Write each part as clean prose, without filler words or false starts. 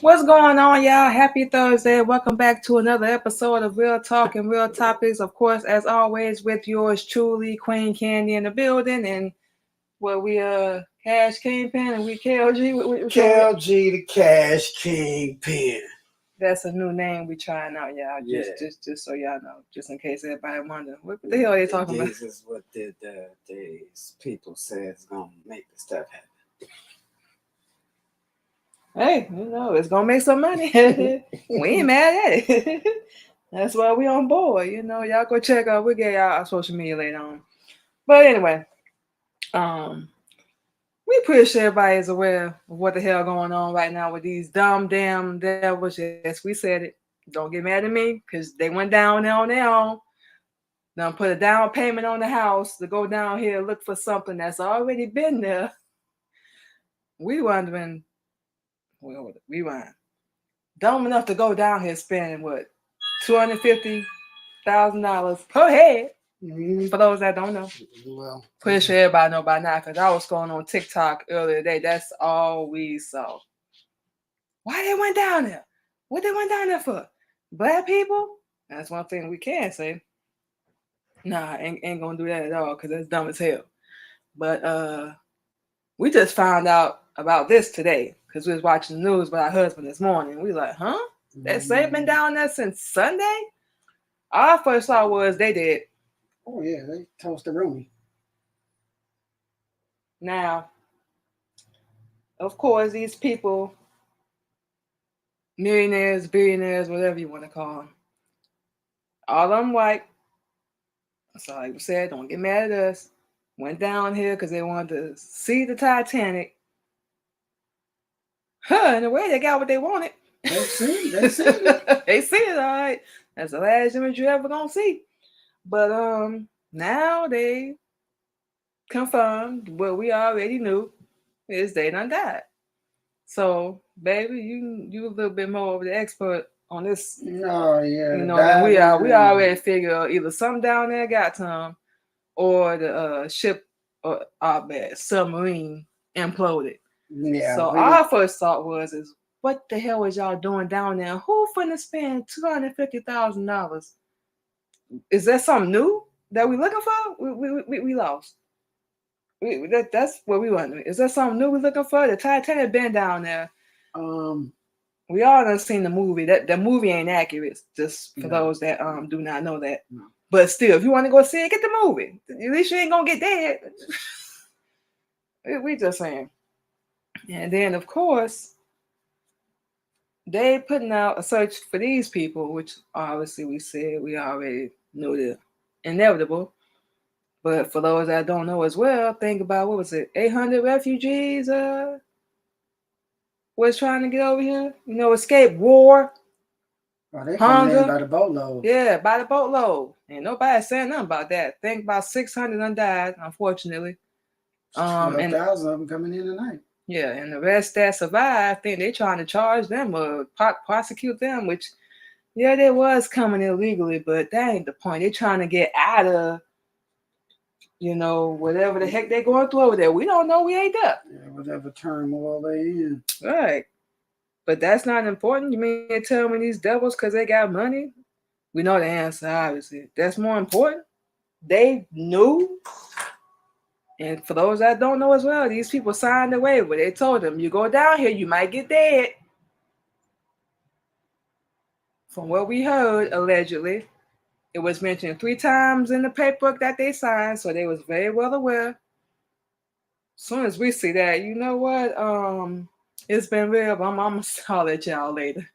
What's going on, y'all? Happy Thursday. Welcome back to another episode of Real Talk and Real Topics. Of course, as always, with yours truly, Queen Candy in the building. And what we Cash Kingpin and we KLG. KLG the Cash Kingpin. That's a new name we trying out, y'all. Yeah. Just so y'all know, just in case everybody wondering what the hell they talking about. This is what these people say is gonna make the stuff happen. Hey, it's gonna make some money. We ain't mad at it. That's why we on board. Y'all go check out. We'll get y'all our social media later on. But anyway, um, we pretty sure everybody is aware of what the hell going on right now with these damn devils. Yes, we said it. Don't get mad at me because they went down there on their own. Done put a down payment on the house to go down here and look for something that's already been there. We wondering, well, we want dumb enough to go down here spending what $250,000 per head. Mm-hmm. For those that don't know, well, pretty sure everybody know by now because I was scrolling on TikTok earlier today. That's all we saw. Why they went down there? What they went down there for? Black people? That's one thing we can say. Nah, ain't gonna do that at all because that's dumb as hell. But we just found out about this today because we was watching the news with our husband this morning. We like, huh? That say been down there since Sunday? Our first thought was they did. Oh yeah, they toast the room. Now, of course, these people, millionaires, billionaires, whatever you want to call them, all of them white. So like we said, don't get mad at us. Went down here because they wanted to see the Titanic. In a way, they got what they wanted. They see it. They see it, all right. That's the last image you ever gonna see. But now they confirmed what we already knew is they done died. So, baby, you a little bit more of the expert on this. No, yeah. And we already figure either something down there got some, or the ship or submarine imploded. Yeah. So our first thought is what the hell was y'all doing down there? Who finna spend $250,000? Is that something new that we looking for? We lost. That's what we wondering. Is that something new we looking for? The Titanic been down there. We all done seen the movie. The movie ain't accurate. Just for those that do not know that. No. But still, if you want to go see it, get the movie. At least you ain't gonna get dead. We just saying. And then of course, they putting out a search for these people, which obviously we said we already knew the inevitable. But for those that don't know as well, think about what was it? 800 refugees was trying to get over here. Escape war. Oh, they hunger by the boatload. Yeah, by the boatload. And nobody saying nothing about that. Think about 600 done died, unfortunately. 12,000 of them coming in tonight. Yeah, and the rest that survived, I think they trying to charge them or prosecute them, which, yeah, they was coming illegally, but that ain't the point. They trying to get out of, whatever the heck they going through over there. We don't know. We ain't there. Yeah, whatever turmoil they in. Right. But that's not important. You mean to tell me these devils because they got money? We know the answer, obviously. That's more important. They knew. And for those that don't know as well, these people signed a waiver. They told them, you go down here, you might get dead. From what we heard, allegedly, it was mentioned 3 times in the paperwork that they signed, so they was very well aware. As soon as we see that, you know what? It's been real, but I'm gonna holler at y'all later.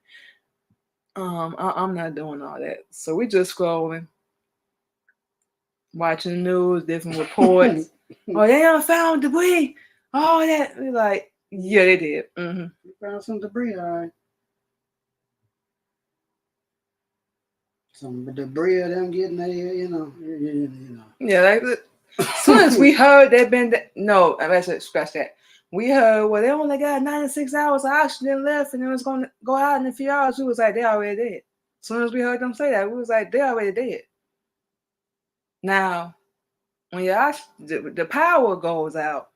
I'm not doing all that. So we just scrolling, watching the news, different reports. Oh, they done found debris. All that. We like, yeah, they did. Mm-hmm. They found some debris, all right. Some debris of them getting there, Yeah, like as soon as we heard they've been no, I should scratch that. We heard, well, they only got 96 hours of oxygen left and it was going to go out in a few hours. We was like, they already dead. As soon as we heard them say that, we was like, they already dead. Now, when the power goes out,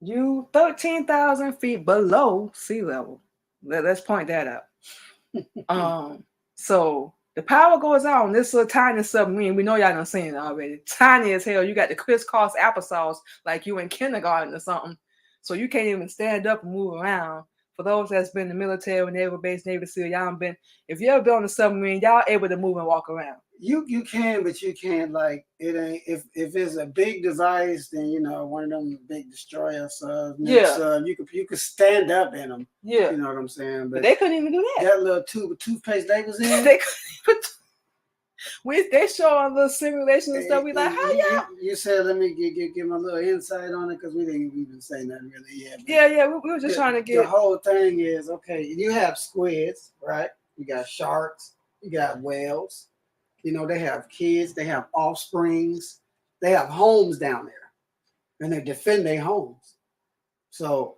you 13,000 feet below sea level. Let's point that out. So the power goes out on this little tiny submarine. We know y'all done seen it already. Tiny as hell. You got the crisscross applesauce like you in kindergarten or something. So you can't even stand up and move around. For those that's been in the military, naval base, Navy SEAL, y'all been. If you ever been on a submarine, y'all able to move and walk around. You can, but you can't, like, it ain't, if it's a big device, then one of them big destroyer subs. You could stand up in them. Yeah, you know what I'm saying. But they couldn't even do that. That little tube of toothpaste they was in. They couldn't even. They show on little simulations and stuff. We like, how y'all? You said, let me give my little insight on it because we didn't even say nothing really yet. Yeah. We were just trying to get the whole thing is okay. You have squids, right? You got sharks. You got whales. They have kids, they have offsprings, they have homes down there, and they defend their homes. So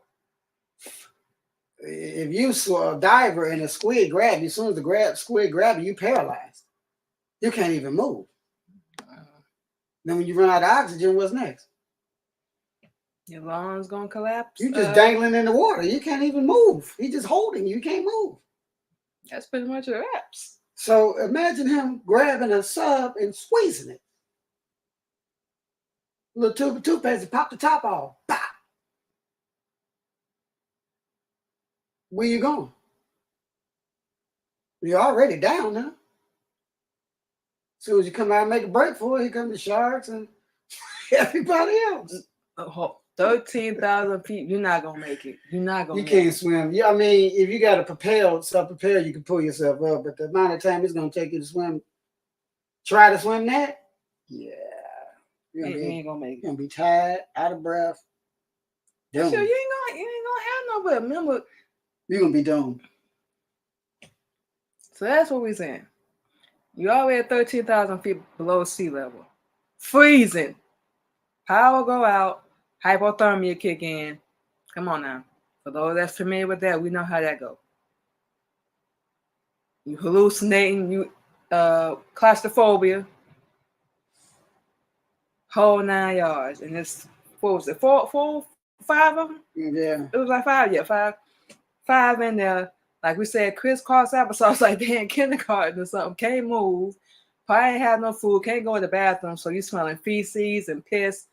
if you saw a diver and a squid grab you, as soon as the squid grab you, you paralyzed. You can't even move. Then when you run out of oxygen, what's next? Your lungs gonna collapse. You just dangling in the water. You can't even move. He's just holding you. You can't move. That's pretty much a wrap. So imagine him grabbing a sub and squeezing it. A little tube of toothpaste and pop the top off. Pop. Where you going? You're already down now. As soon as you come out and make a break for it, here come the sharks and everybody else. 13,000 feet, you're not gonna make it. You're not gonna. You can't swim. Yeah, I mean, if you got to self-propel, you can pull yourself up. But the amount of time it's gonna take you to swim, try to swim that, yeah, you ain't gonna make it. You're gonna be tired, out of breath. Doomed. Sure, you ain't gonna have no. But remember, you're gonna be doomed. So that's what we're saying. You already at 13,000 feet below sea level, freezing. Power go out. Hypothermia kick in. Come on now. For those that's familiar with that, we know how that goes. You hallucinating, you claustrophobia, whole 9 yards. And it's, what was it, five of them? Yeah. It was like five in there. Like we said, crisscross applesauce like they in kindergarten or something. Can't move. Probably ain't have no food. Can't go in the bathroom. So you smelling feces and piss.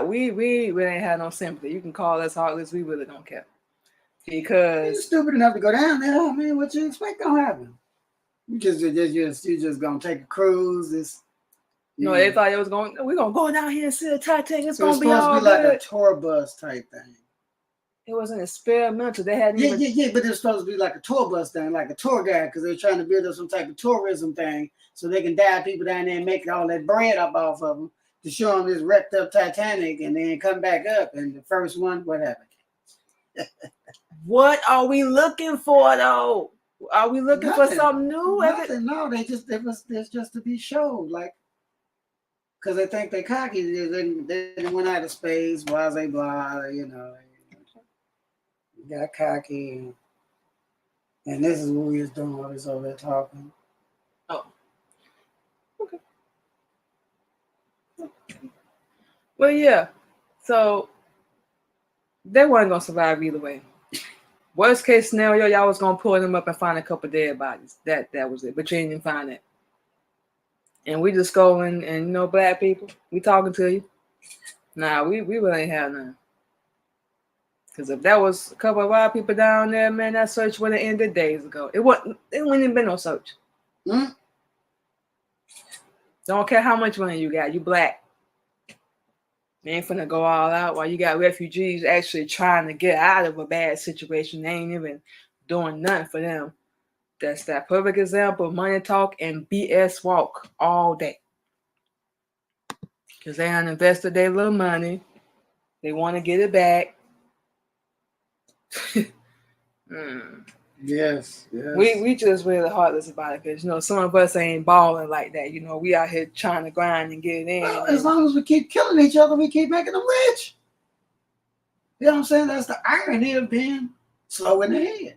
We ain't had no sympathy. You can call us heartless. We really don't care. Because you're stupid enough to go down there. I mean, what you expect gonna happen? You just gonna take a cruise. They thought we're gonna go down here and see the Titanic. It's gonna be all supposed to be good. Like a tour bus type thing. It was an experimental. They hadn't but it was supposed to be like a tour bus thing, like a tour guide, because they're trying to build up some type of tourism thing so they can dive people down there and make all that bread up off of them. To show them this wrecked up Titanic and then come back up. And the first one, what happened? What are we looking for, though? Are we looking for something new? Nothing. No, it's just to be showed, like, because they think they're cocky. They went out of space, blah, blah, blah, got cocky. And this is what we was doing while we was over there talking. Oh. Okay. Well, yeah. So they weren't gonna survive either way. Worst case scenario, y'all was gonna pull them up and find a couple dead bodies. That was it. But you didn't even find it. And we just go and black people, we talking to you. Nah, we really ain't have none. Because if that was a couple of white people down there, man, that search would have ended days ago. It wouldn't even been no search. Mm-hmm. Don't care how much money you got, you black. They ain't finna go all out while you got refugees actually trying to get out of a bad situation. They ain't even doing nothing for them. That's that perfect example of money talk and BS walk all day. Because they done invested their little money. They want to get it back. Yes. We just really heartless about it because some of us ain't balling like that. We out here trying to grind and get it in. Well, as long as we keep killing each other, we keep making them rich. You know what I'm saying? That's the irony of being slow in the head.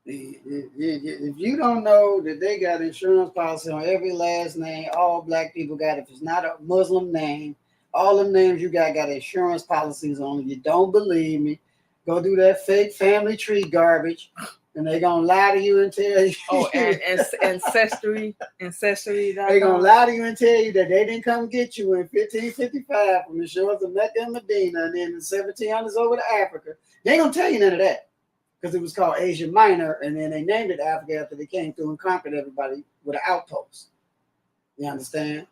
If you don't know that they got insurance policy on every last name, all black people got. If it's not a Muslim name, all them names you got insurance policies on. If you don't believe me, Go do that fake family tree garbage, and they're gonna lie to you and tell you. Oh, and ancestry. They're gonna lie to you and tell you that they didn't come get you in 1555 from the shores of Mecca and Medina, and then in the 1700s over to Africa. They ain't gonna tell you none of that because it was called Asia Minor, and then they named it Africa after they came through and conquered everybody with an outpost. You understand?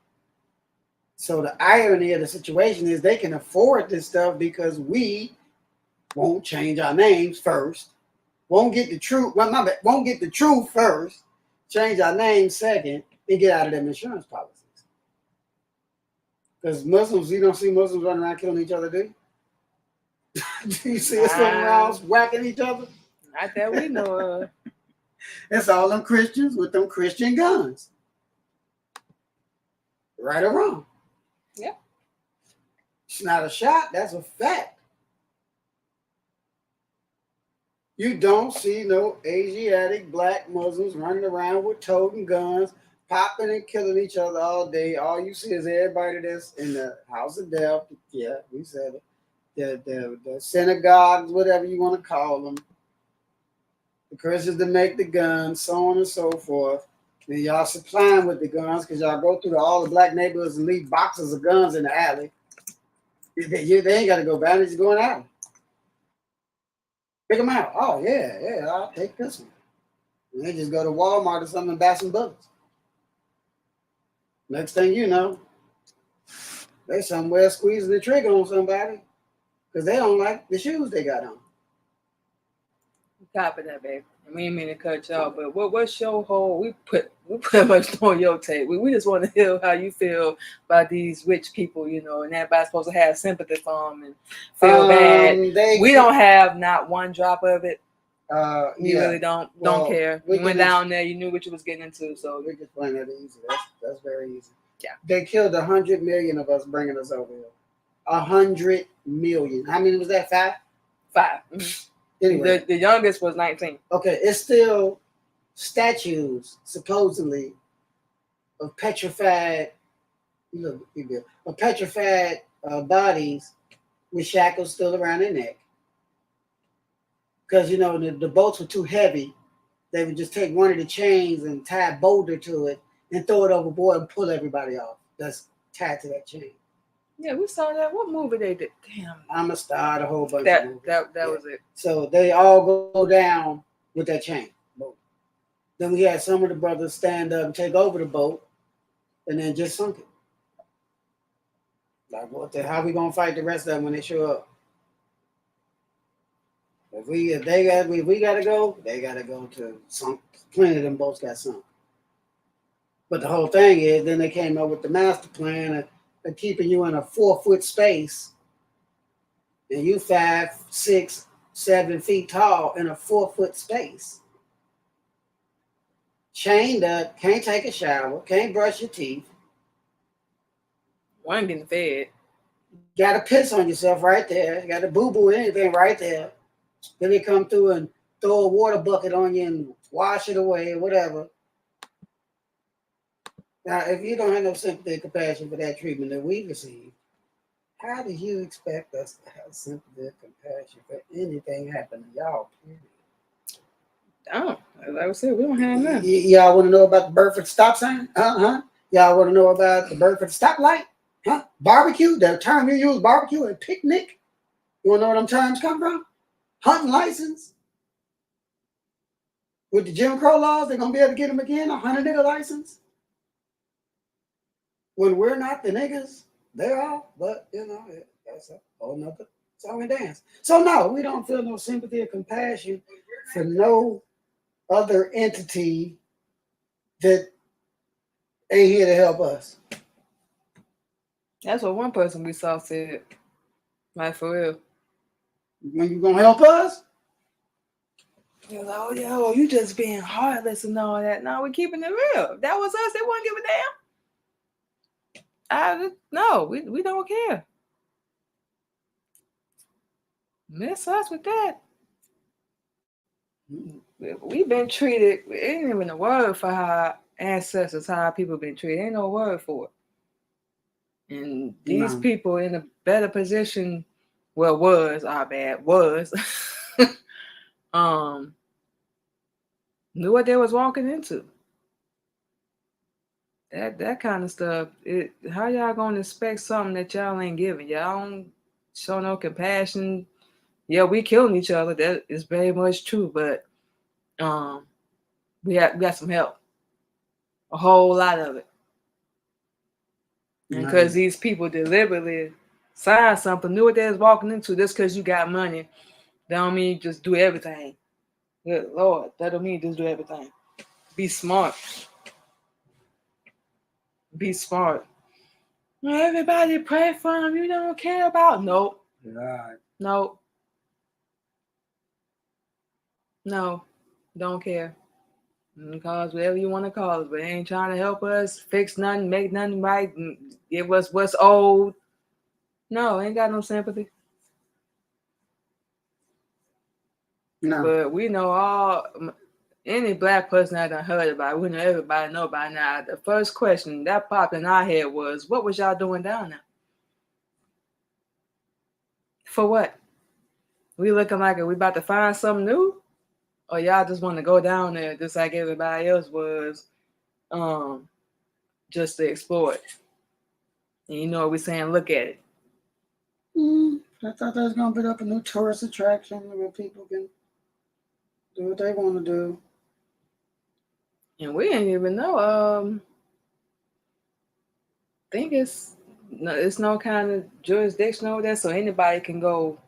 So the irony of the situation is they can afford this stuff because we won't change our names first, won't get the truth. Well, my bad, won't get the truth first, change our name second, and get out of them insurance policies. Because Muslims, you don't see Muslims running around killing each other, do you? Do you see us running around whacking each other? Not that we know of. It's all them Christians with them Christian guns. Right or wrong? Yeah. It's not a shot, that's a fact. You don't see no Asiatic black Muslims running around with toting guns, popping and killing each other all day. All you see is everybody that's in the house of death. Yeah, we said it. The synagogues, whatever you want to call them. The Christians that make the guns, so on and so forth. And y'all supplying with the guns because y'all go through all the black neighborhoods and leave boxes of guns in the alley. They ain't got to go back, they're just going out. Pick them out. Oh, yeah, I'll take this one. And they just go to Walmart or something and buy some bullets. Next thing you know, they somewhere squeezing the trigger on somebody because they don't like the shoes they got on. Copy that, babe. We ain't mean to cut y'all, but what's your whole? We put much on your tape. We just want to hear how you feel about these rich people, you know, and everybody's supposed to have sympathy for them and feel bad. We don't have not one drop of it. We really don't care. You went down there, you knew what you was getting into, so we just find that easy. That's very easy. Yeah, they killed 100 million of us bringing us over here. 100 million. How many was that? 5. Mm-hmm. Anyway, the youngest was 19. Okay, it's still statues supposedly of petrified, bodies with shackles still around their neck. Because the boats were too heavy, they would just take one of the chains and tie a boulder to it and throw it overboard and pull everybody off. That's tied to that chain. Yeah, we saw that. What movie they did? Damn. I'm a star. A whole bunch of movies. That was it. So they all go down with that chain. Then we had some of the brothers stand up and take over the boat, and then just sunk it. Like, how we gonna fight the rest of them when they show up? If we gotta go, they gotta go to sunk. Plenty of them boats got sunk. But the whole thing is, then they came up with the master plan of keeping you in a 4-foot space, and you 5, 6, 7 feet tall in a 4-foot space, chained up, can't take a shower, can't brush your teeth. One getting fed. Got to piss on yourself right there. Got to boo-boo anything right there. Then they come through and throw a water bucket on you and wash it away or whatever. Now, if you don't have no sympathy and compassion for that treatment that we received, how do you expect us to have sympathy and compassion for anything happening to y'all? Oh, like I said, we don't have none. Y'all want to know about the Burford stop sign? Y'all want to know about the Burford stoplight? Barbecue, the term you use, barbecue and picnic. You want to know where them terms come from? Hunting license. With the Jim Crow laws, they're going to be able to get them again, a hunting nigga license. When we're not the niggas, they're all, but that's a whole nother song and dance. So no, we don't feel no sympathy or compassion for no other entity that ain't here to help us. That's what one person we saw said. Like, for real. When you gonna help us? He was like, oh, yo, you just being heartless and all that. No, we're keeping it real. That was us. They wouldn't give a damn. No, we don't care. Miss us with that. We've been treated. It ain't even a word for how our ancestors, how our people been treated. Ain't no word for it. And these people in a better position, was knew what they was walking into. That kind of stuff. How y'all gonna expect something that y'all ain't giving? Y'all don't show no compassion. Yeah, we killing each other. That is very much true, but we got some help. A whole lot of it. And because these people deliberately signed something, knew what they was walking into, just because you got money, that don't mean you just do everything. Good Lord, that don't mean just do everything. Be smart. Be smart. Everybody pray for him. You don't care about. Nope. Right. Nope. No. Don't care. Cause whatever you want to call it, but they ain't trying to help us fix nothing, make nothing right, give us what's old. No, ain't got no sympathy. No. But we know any black person that done heard about it, we know everybody know by now. The first question that popped in our head was, what was y'all doing down there? For what? We looking like we about to find something new? Or y'all just want to go down there just like everybody else was, just to explore it? And you know what we're saying? Look at it. I thought they was gonna put up a new tourist attraction where people can do what they want to do. And we didn't even know. I think it's no kind of jurisdiction over there, so anybody can go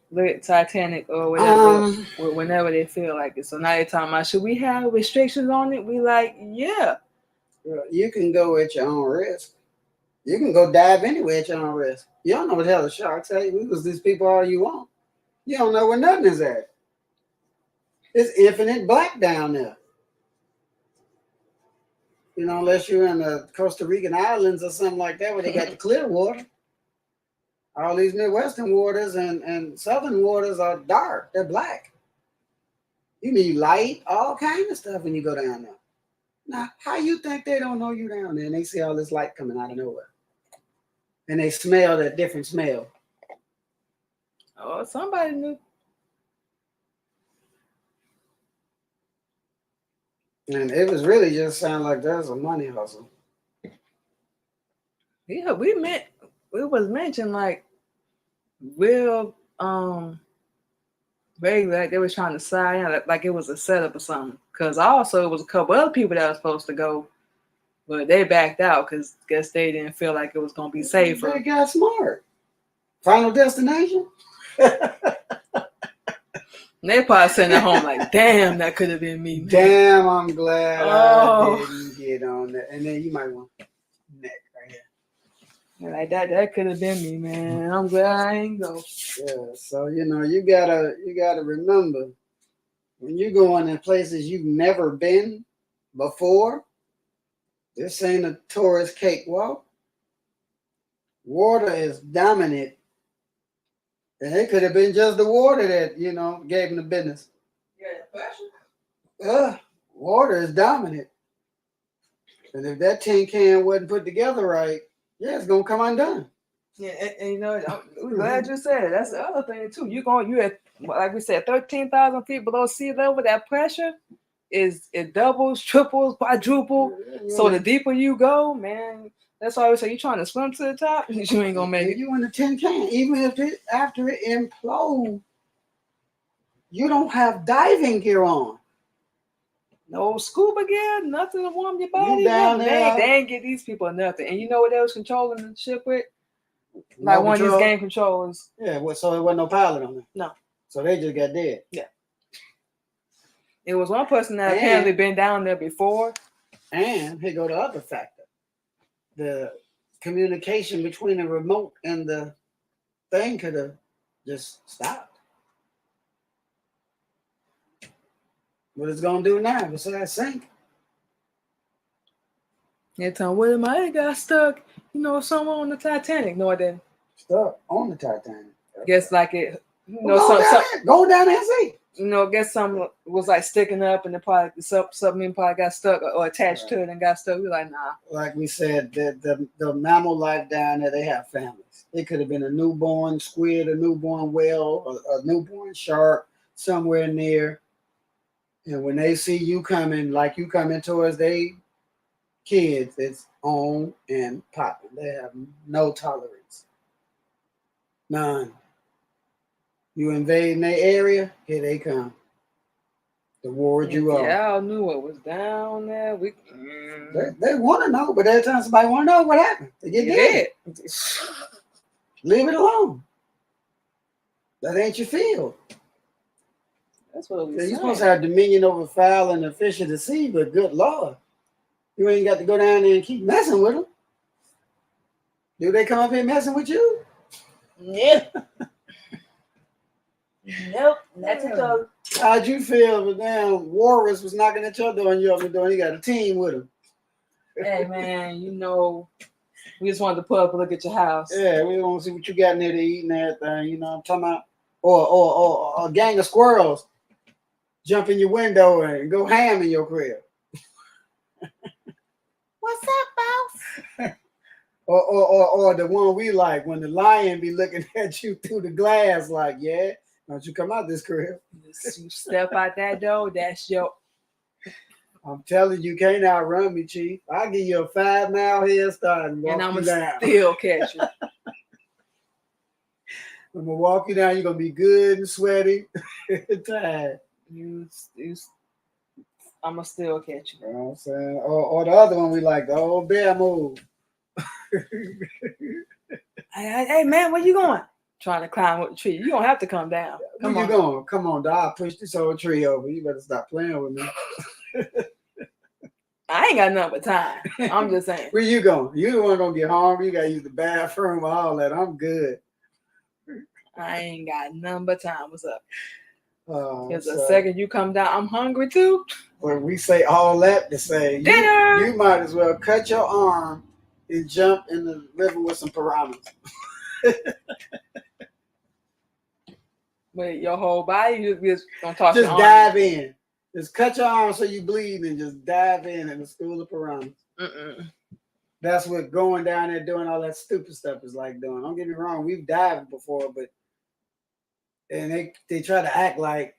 look at Titanic or whatever whenever they feel like it. So now they're talking about, should we have restrictions on it? We like, yeah. You can go at your own risk. You can go dive anywhere at your own risk. You don't know what the hell the sharks say. We was these people all you want. You don't know where nothing is at. It's infinite black down there. You know, unless you're in the Costa Rican islands or something like that where they got the clear water. All these Midwestern waters and Southern waters are dark. They're black. You need light, all kinds of stuff when you go down there. Now, how you think they don't know you down there and they see all this light coming out of nowhere? And they smell that different smell. Oh, somebody knew. And it was really just sound like there's a money hustle. Yeah, it was mentioned like real regular, like they was trying to sign out like it was a setup or something. Cause also it was a couple other people that were supposed to go, but they backed out because guess they didn't feel like it was gonna be safer. They got smart. Final Destination. They probably sitting at home like, damn, that could have been me. Man. Damn, I'm glad I didn't get on that. And then you might want neck right here. Like that could have been me, man. I'm glad I ain't go. Yeah, so you know, you gotta remember when you're going in places you've never been before, this ain't a tourist cakewalk. Water is dominant. And it could have been just the water that, you know, gave them the business. Yeah, water is dominant. And if that tin can wasn't put together right, yeah, it's gonna come undone. Yeah, and you know, I'm glad you said it. That's the other thing too. You at, like we said, 13,000 feet below sea level. That pressure it doubles, triples, quadruple. So the deeper you go, man, that's why I would say you trying to swim to the top, you ain't gonna make it. You in the tin can, even if after it implodes, you don't have diving gear on. No scuba gear, nothing to warm your body. You down there, they ain't get these people nothing. And you know what they was controlling the ship with? Like one of these game controllers. Yeah, so it wasn't no pilot on it. No. So they just got dead. Yeah. It was one person that apparently been down there before. And here go the other factor. The communication between the remote and the thing could have just stopped. What it's gonna do now besides sink? Yeah, tell me, what am I? Got stuck, you know, somewhere on the Titanic. No, I didn't. Stuck on the Titanic. Guess like it, you know, go down there and see. Guess some was like sticking up, and the submarine probably got stuck or attached to it and got stuck. We like, nah. Like we said, the mammal life down there, they have families. It could have been a newborn squid, a newborn whale, a newborn shark somewhere near. And when they see you coming, like you coming towards they kids, it's on and popping. They have no tolerance. None. You invading their area, here they come. To ward you off. Y'all knew what was down there. They want to know, but every time somebody want to know what happened, they get dead. Leave it alone. That ain't your field. That's what You're supposed to have dominion over fowl and the fish of the sea, but good Lord, you ain't got to go down there and keep messing with them. Do they come up here messing with you? Yeah. Nope, that's a joke. How'd you feel if damn Walrus was knocking at your door and you open the door and you got a team with him? Hey man, we just wanted to pull up and look at your house. Yeah, we want to see what you got in there to eat and everything. You know what I'm talking about? Or a gang of squirrels jump in your window and go ham in your crib. What's up, boss? Or the one we like when the lion be looking at you through the glass like, yeah, don't you come out this crib. You step out that door, that's your... I'm telling you, can't outrun me, Chief. I'll give you a 5-mile head start and walk you down. Still catch you. I'm gonna walk you down. You're gonna be good and sweaty, tired. I'ma still catch you. You know what I'm saying? Or the other one we like, the old bear move. Hey man, where you going? Trying to climb up the tree. You don't have to come down. Where you going? Come on, dog. I'll push this old tree over. You better stop playing with me. I ain't got nothing but time. I'm just saying. Where you going? You the one gonna get hungry. You gotta use the bathroom, all that. I'm good. I ain't got nothing but time. What's up? Because So, the second you come down, I'm hungry too. when we say all that to say, Dinner! you might as well cut your arm and jump in the river with some piranhas. With your whole body, you just gonna toss Just your arm. dive in. Just cut your arm so you bleed and just dive in the school of piranhas. Mm-mm. That's what going down there doing all that stupid stuff is like doing. Don't get me wrong, we've dived before, and they try to act like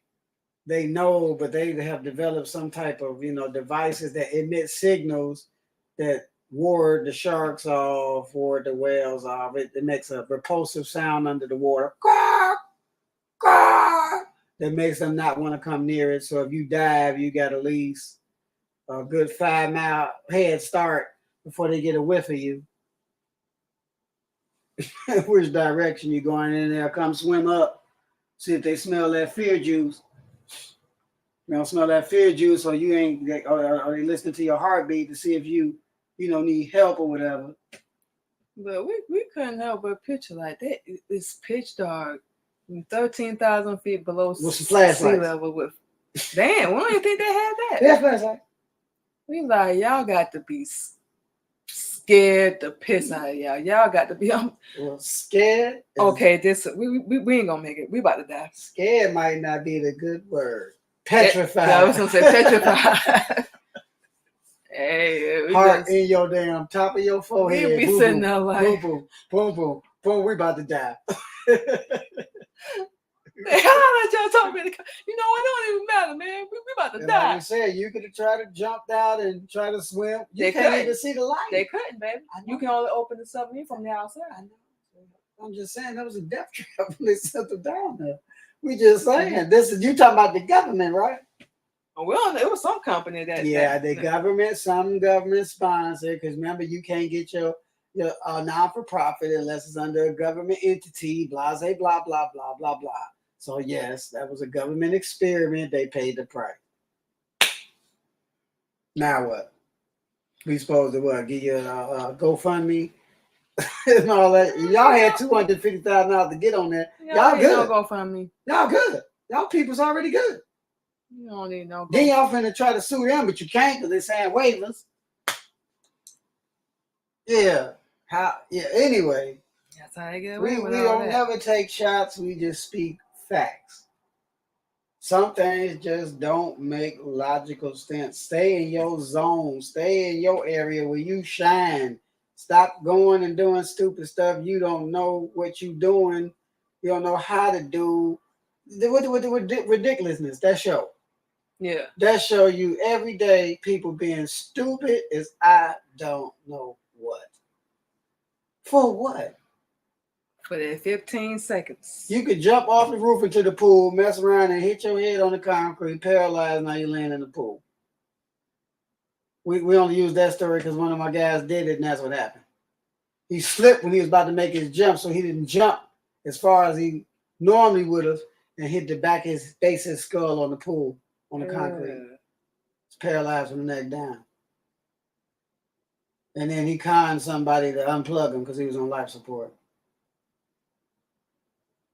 they know, but they have developed some type of devices that emit signals that ward the sharks off, ward the whales off. It makes a repulsive sound under the water. That makes them not want to come near it. So if you dive, you got at least a good 5-mile head start before they get a whiff of you. Which direction you going in there? Come swim up. See if they smell that fear juice. You don't smell that fear juice, or you ain't, or they listen to your heartbeat to see if you need help or whatever. But we couldn't help but picture like that. It's pitch dark, 13,000 feet below sea level. With damn, we don't even think they had that. Yeah, flashlight. We like, y'all got to be scared the piss out of y'all. Y'all got to be scared. Okay, we ain't gonna make it. We about to die. Scared might not be the good word. Petrified. I was gonna say petrified. Hey, heart in your damn top of your forehead. We be sitting there like boom, boom, boom, boom. We about to die. How let y'all talk me? You know what? It don't even matter, man. We about to die. Like I said, you could have tried to jump out and try to swim. You can't couldn't even see the light. They couldn't, baby. You can only open the submarine from the outside. I know. I'm just saying that was a death trap when they sent them down there. We just saying this is you talking about the government, right? Well, it was some company that. Yeah, some government sponsored. Because remember, you can't get your non-for-profit unless it's under a government entity. Blase, blah blah blah blah blah. So yes, that was a government experiment. They paid the price. Now what? We supposed to what? Give you a GoFundMe and all that. Y'all had $250,000 to get on there. Y'all good. No GoFundMe. Y'all good. Y'all people's already good. You don't need no. Then y'all finna try to sue them, but you can't because they're saying waivers. Yeah. Anyway. That's how they get We away with don't never take shots. We just speak facts. Some things just don't make logical sense. Stay in your zone. Stay in your area where you shine. Stop going and doing stupid stuff. You don't know what you're doing. You don't know how to do. The ridiculousness. That show. Yeah. That show you every day people being stupid as I don't know what. For what? For that 15 seconds. You could jump off the roof into the pool, mess around, and hit your head on the concrete, paralyzed. Now you land in the pool. We only use that story because one of my guys did it, and that's what happened. He slipped when he was about to make his jump, so he didn't jump as far as he normally would have, and hit the back of his base of his skull on the pool, on the concrete. He's paralyzed from the neck down. And then he conned somebody to unplug him because he was on life support.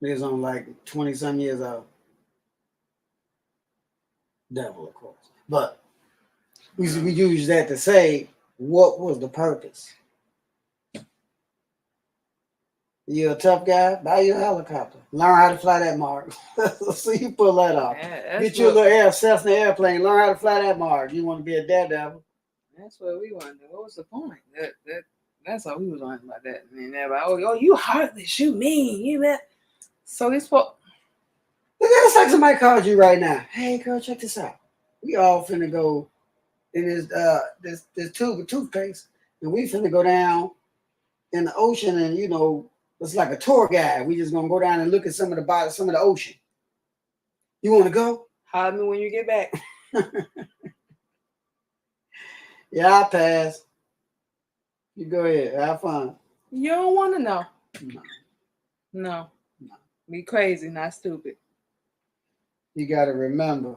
He was on like 20-some years old. Devil, of course. But we use that to say, what was the purpose? You're a tough guy, buy you a helicopter. Learn how to fly that mark. So you pull that off. Get you a little Cessna airplane. Learn how to fly that mark. You want to be a daredevil. That's what we wanted. What was the point? That's all we was on about that. And everybody, oh, you heartless, you mean, you that. So this what? It's like somebody called you right now. Hey, girl, check this out. We all finna go in this tube of toothpaste, and we finna go down in the ocean, and it's like a tour guide. We just gonna go down and look at some of the ocean. You want to go? Holler me when you get back. Yeah, I'll pass. You go ahead. Have fun. You don't want to know. No. No. Be crazy, not stupid. You got to remember,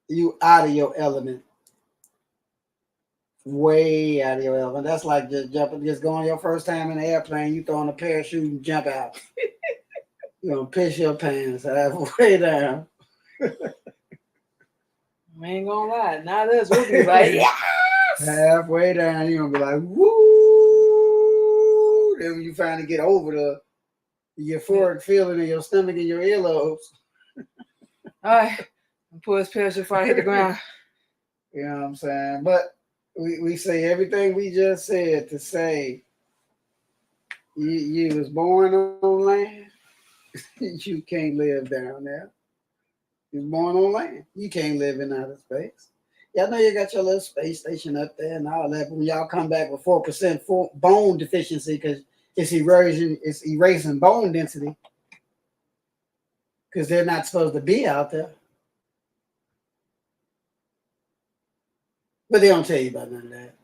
you out of your element. Way out of your element. That's like just going your first time in the airplane, you throw on a parachute and jump out. You're going to piss your pants halfway down. I ain't gonna lie. Not us. We'll be like, yes! Halfway down, you're going to be like, woo! Then when you finally get over the euphoric feeling in your stomach and your earlobes. All right. Pull his parachute before I hit the ground. You know what I'm saying? But we say everything we just said to say you was born on land. You can't live down there. You was born on land. You can't live in outer space. Yeah, I know you got your little space station up there and all that, but when y'all come back with 4% bone deficiency because it's erasing bone density because they're not supposed to be out there. But they don't tell you about none of that.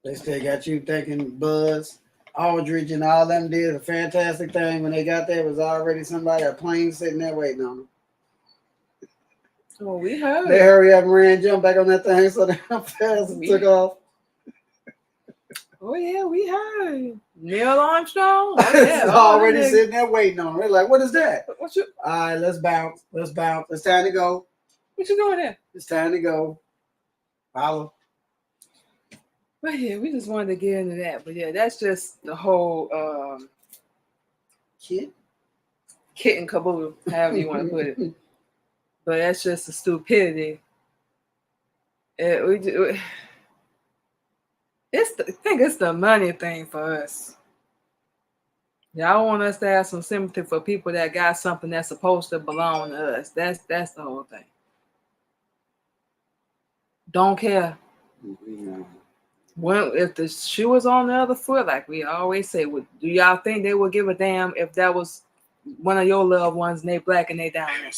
They still got you thinking Buzz Aldridge and all them did a fantastic thing. When they got there, it was already a plane sitting there waiting on them. Oh, we heard. They hurry up and ran, jumped back on that thing so they fast and took off. Oh, yeah, we heard. Neil Armstrong? Oh, yeah. It's already sitting there waiting on them. They're like, what is that? What you? All right, let's bounce. Let's bounce. It's time to go. What you doing there? It's time to go. Follow. But yeah, we just wanted to get into that. But yeah, that's just the whole kit and caboodle, however you want to put it. But that's just the stupidity. I think it's the money thing for us. Y'all want us to have some sympathy for people that got something that's supposed to belong to us. That's the whole thing. Don't care. Yeah. Well, if the shoe was on the other foot, like we always say, do y'all think they would give a damn if that was one of your loved ones and they black and they down there?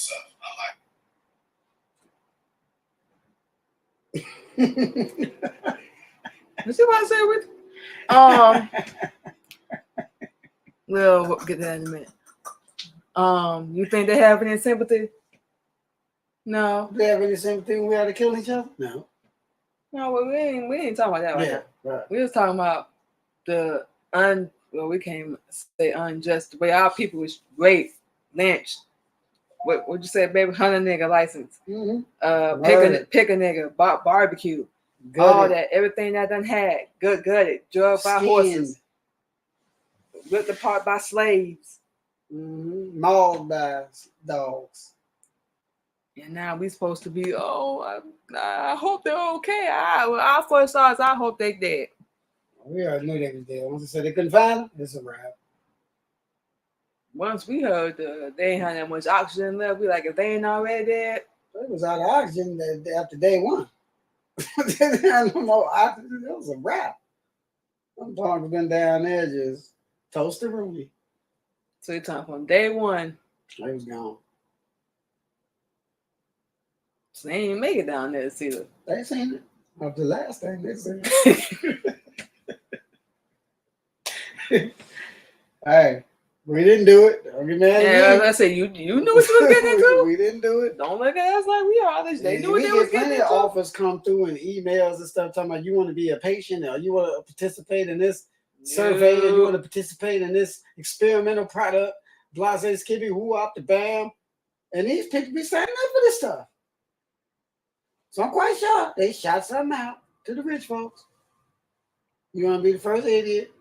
You see what I say with? We'll get that in a minute. You think they have any sympathy? No. Do they have any sympathy when we had to kill each other? No. No, well, we ain't talking about that right now. Right. We was talking about we can't say unjust, the way our people was raped, lynched. What'd you say, baby? 100 nigga license. Mm-hmm. Pick a nigga, barbecue. Gutted. All that, everything that done had, gutted, drugged by horses, ripped apart by slaves. Mauled by dogs. And now we supposed to be, I hope they're okay. Our first thoughts, I hope they dead. We already knew they was dead. Once they said they couldn't find them, it's a wrap. Once we heard they ain't had that much oxygen left, we like, if they ain't already dead. They was out of oxygen after day one. They didn't have no more oxygen. It was a wrap. Them dogs been down there just toast the Ruby. So you're talking from day one. They was gone. So they ain't even make it down there to see them. They seen it. Of the last thing they seen it. Hey, we didn't do it. Don't get mad Yeah, at me. I said, you knew what you was getting into? We didn't do it. Don't look at us like we are. They knew what they was getting plenty into. of offers come through and emails and stuff talking about you want to be a patient or you want to participate in this survey or you want to participate in this experimental product. Blase Skippy, who up the bam. And these people be signing up for this stuff. So I'm quite sure they shot something out to the rich folks. You want to be the first idiot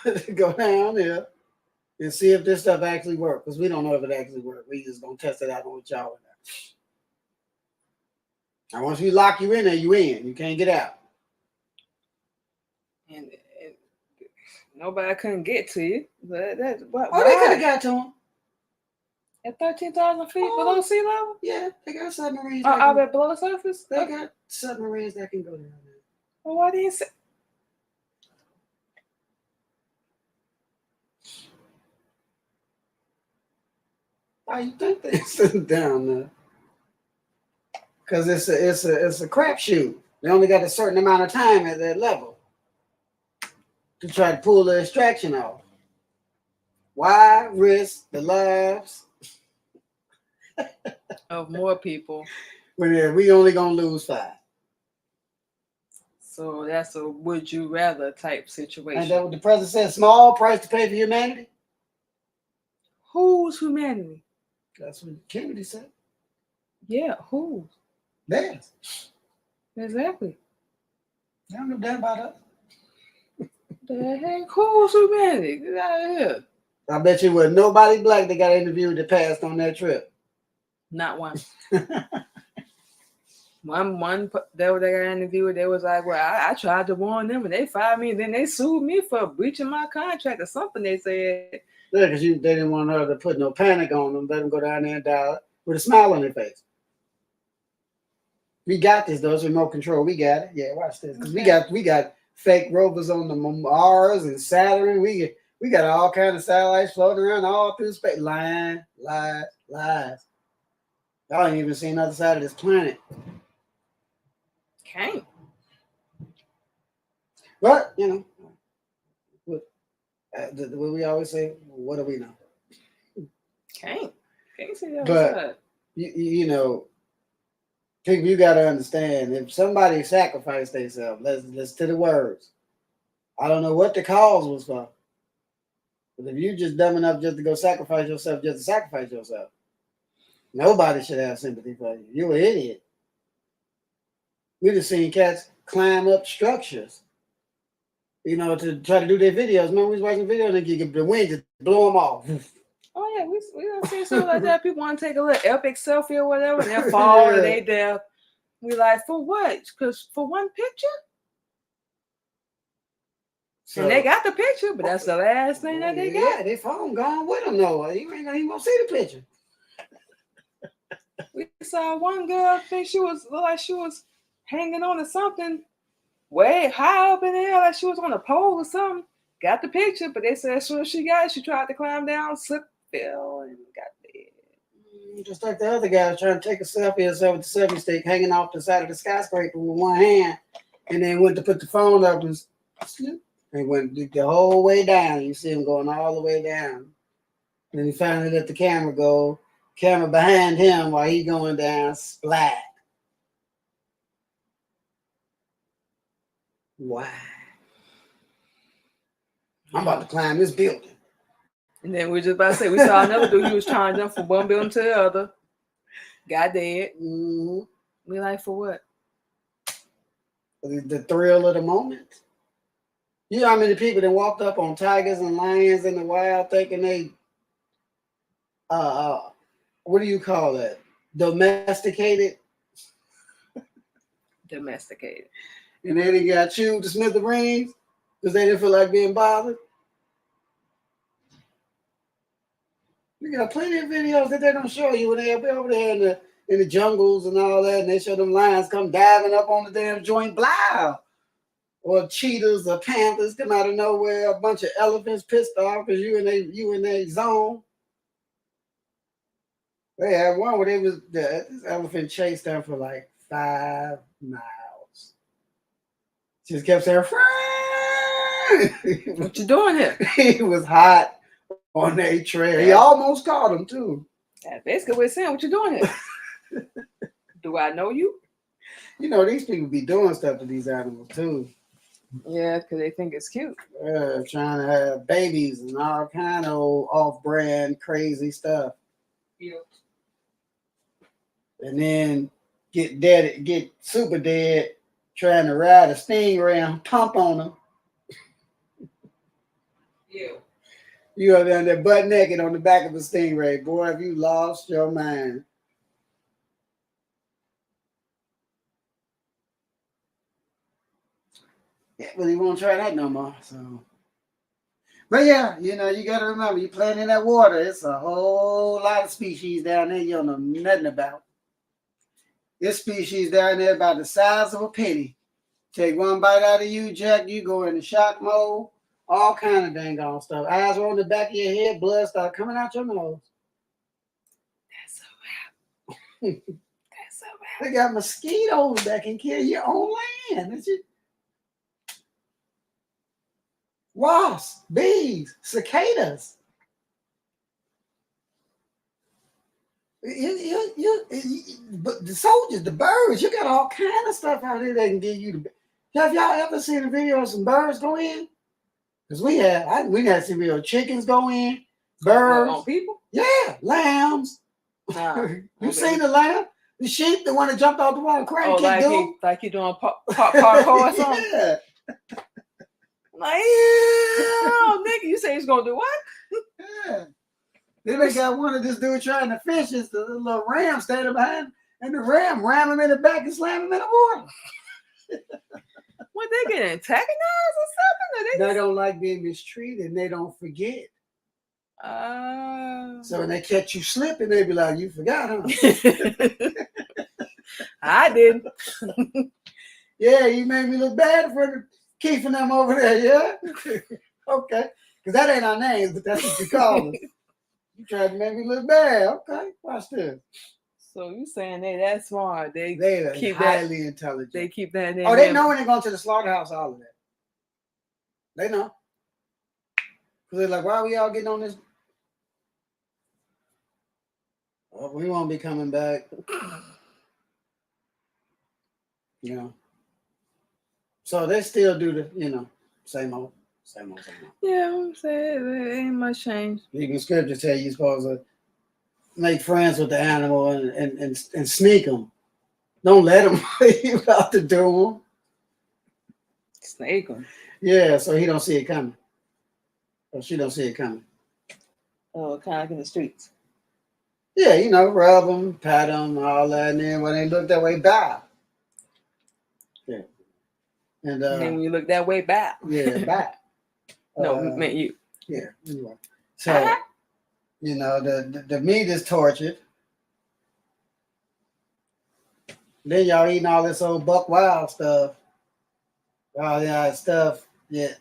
to go down there and see if this stuff actually works. Because we don't know if it actually works. We just going to test it out on y'all. And once we lock you in there, you in. You can't get out. And nobody couldn't get to you. But they could have got to them. At 13,000 feet below sea level? Yeah, they got submarines. Out at below the surface? They got submarines that can go down there. Well, why didn't you say? Why you think they sitting down there? Because it's a crapshoot. They only got a certain amount of time at that level to try to pull the extraction off. Why risk the lives Of more people. when we only gonna lose 5? So that's a would you rather type situation. And that what the president said, small price to pay for humanity? Who's humanity? That's what Kennedy said. Yeah, who? Theirs. Exactly. They don't know that about us. The heck? Who's humanity? Get out of here. I bet you was nobody black that got interviewed that passed on that trip. Not one. One they got interviewed, they was like, well, I tried to warn them and they fired me, and then they sued me for breaching my contract or something, they said. Yeah, because they didn't want her to put no panic on them, let them go down there and die with a smile on their face. We got this, though. It's remote control. We got it. Yeah, watch this. Because we got fake rovers on the Mars and Saturn. We got all kinds of satellites floating around all through space. Lying, lies. Y'all ain't even seen the other side of this planet. Can't. But, you know, what we always say, what do we know? Can't see the other But, side. you know, people, you got to understand, if somebody sacrificed themselves, let's to the words. I don't know what the cause was for. But if you're just dumb enough just to go sacrifice yourself, just to sacrifice yourself, nobody should have sympathy for you. You're an idiot. We just seen cats climb up structures, you know, to try to do their videos. Remember, we was watching videos and the wind just blow them off. Oh yeah, we don't see something like that. People want to take a little epic selfie or whatever, and they fall and they death. We like, for what? Because for one picture? So, and they got the picture, but that's the last thing that they got. Yeah, their phone gone with them though. You ain't gonna even see the picture. We saw one girl, I think she was like she was hanging on to something way high up in the air, like she was on a pole or something. Got the picture, but they said as soon as she got it, she tried to climb down, slipped, fell, and got dead. Just like the other guy was trying to take a selfie of herself with the selfie stick hanging off the side of the skyscraper with one hand, and then went to put the phone up and slipped. And went the whole way down. You see him going all the way down. And then he finally let the camera go. Camera behind him while he going down, splat. Why? I'm about to climb this building. And then we just about to say, we saw another dude, he was trying to jump from one building to the other. Got dead. Mm-hmm. We like, for what? The thrill of the moment. You know how many people that walked up on tigers and lions in the wild thinking they what do you call that? Domesticated. Domesticated. And then he got chewed to smithereens because they didn't feel like being bothered. You got plenty of videos that they don't show you when they'll be over there in the jungles and all that, and they show them lions come diving up on the damn joint, blah. Or cheetahs or panthers come out of nowhere, a bunch of elephants pissed off because you in their zone. They had one where this elephant chased them for like 5 miles. Just kept saying, What you doing here? He was hot on their trail. He almost caught him too. That's basically what it's saying. What you doing here? Do I know you? You know, these people be doing stuff to these animals too. Yeah, because they think it's cute. Trying to have babies and all kind of off-brand crazy stuff. Yeah. And then get super dead trying to ride a stingray and pump on them. Yeah. You are down there butt naked on the back of a stingray. Boy, have you lost your mind. Yeah, but he won't try that no more. So, but yeah, you know, you got to remember, you playing in that water. It's a whole lot of species down there you don't know nothing about. This species down there about the size of a penny. Take one bite out of you, Jack, you go into shock mode. All kind of dang on stuff. Eyes are on the back of your head, blood start coming out your nose. That's a wrap. That's a wrap. They got mosquitoes that can kill you on land. That's it. Wasps, bees, cicadas. But the soldiers, the birds, you got all kind of stuff out there that can give you the. Have y'all ever seen a video of some birds go in? Because we got some real chickens go in, birds. On people? Yeah, lambs. You seen the lamb? The sheep, the one that jumped off the wall and cracked like he doing parkour or something? Yeah. Like, yeah, nigga, you say he's gonna do what? Yeah. Then they got one of this dude trying to fish. It's the little ram standing behind, and the ram ram him in the back and slam him in the water. What, they get antagonized or something? They don't like being mistreated, and they don't forget. So when they catch you slipping, they be like, "You forgot, huh?" I did. Yeah, you made me look bad for keeping them over there. Yeah, okay, because that ain't our names, but that's what you call us. You tried to make me look bad. Okay, watch this. So you saying they that smart? They keep highly intelligent. They keep that. Oh, they know when they're going to the slaughterhouse. All of that. They know. Because they're like, why are we all getting on this? Oh, we won't be coming back. You know. So they still do the, same old. Yeah, I'm saying there ain't much change. Even scripture tell you you're supposed to make friends with the animal and sneak them. Don't let them you out the door. Snake them. Yeah, so he don't see it coming. Or she don't see it coming. Oh, kind of like in the streets. Yeah, rub them, pat them, all that, and then when they look that way, bow. Yeah. And then when you look that way, back. Yeah, back. No, meant you. Yeah, anyway. So, the meat is tortured. Then y'all eating all this old Buck Wild stuff. All that stuff. Yeah.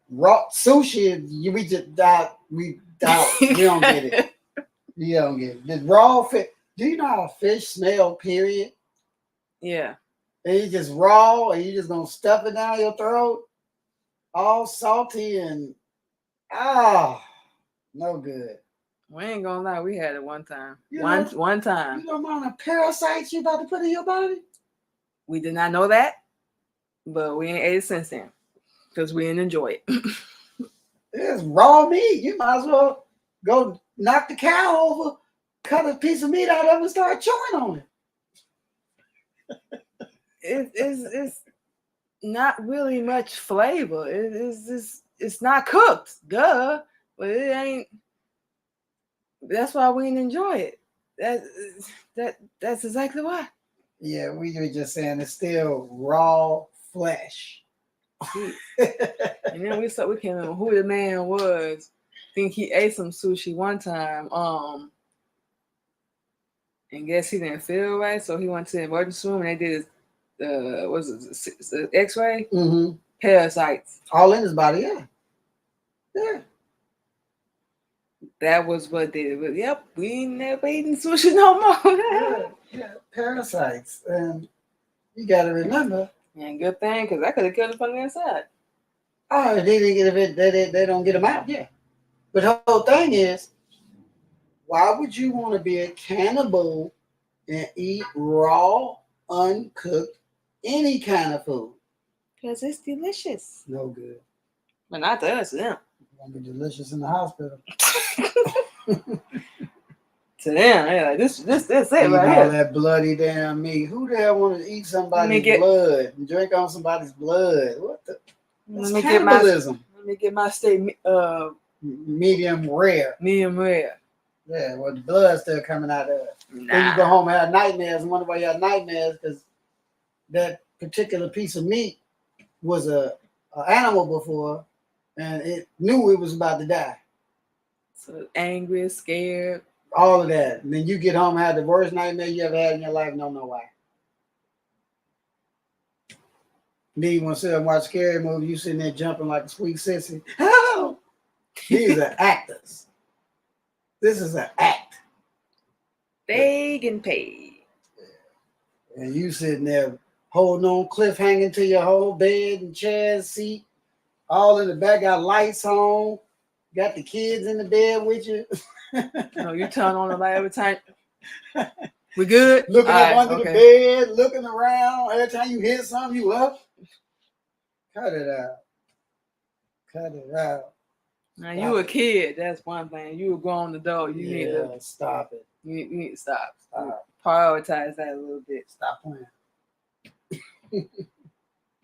Raw sushi, we just die. We don't get it. You don't get it. The raw fish. Do you know how fish smell, period? Yeah. And you just raw and you just gonna stuff it down your throat. All salty and no good. We ain't gonna lie, we had it one time. You One time. You know the amount of parasites you about to put in your body? We did not know that, but we ain't ate it since then. Because we didn't enjoy it. It's raw meat. You might as well go knock the cow over, cut a piece of meat out of it and start chewing on it. It's not really much flavor. It's not cooked, duh. But it ain't. That's why we didn't enjoy it. That's exactly why. Yeah, we were just saying it's still raw flesh. And then we can't remember who the man was. Think he ate some sushi one time. And guess he didn't feel right, so he went to the emergency room and they did the X-ray? Mm-hmm. Parasites. All in his body, yeah. Yeah. That was what did it. But yep, we ain't never eating sushi no more. Yeah, parasites. And you got to remember. And good thing, because I could have killed it from the inside. Oh, they didn't get it. They don't get them out. Yeah. But the whole thing is, why would you want to be a cannibal and eat raw, uncooked, any kind of food? Because it's delicious. No good. But not to us, to them. Won't be delicious in the hospital. To them, they're like, this it Eating right all here. that bloody damn meat. Who the hell want to eat somebody's blood and drink on somebody's blood? What the? That's cannibalism. Let me get my steak medium rare. medium rare. Yeah, well, the blood's still coming out of it. Nah. Then you go home and have nightmares and wonder why you have nightmares because that particular piece of meat was a animal before and it knew it was about to die. So angry, scared. All of that. And then you get home and have the worst nightmare you ever had in your life, don't know why. Then you want to sit and watch scary movie, you sitting there jumping like a sweet sissy. Oh! These are actors. This is an act. They getting paid. And you sitting there holding on, cliff hanging to your whole bed and chair, seat, all in the back, got lights on, got the kids in the bed with you. No, you turn on the light every time. We good? Looking All up right, under okay. the bed, looking around. Every time you hit something, you up. Cut it out. Cut it out. Now you a kid, that's one thing. You a grown adult, you need to stop it. you need to stop. Stop. Prioritize that a little bit. Stop playing.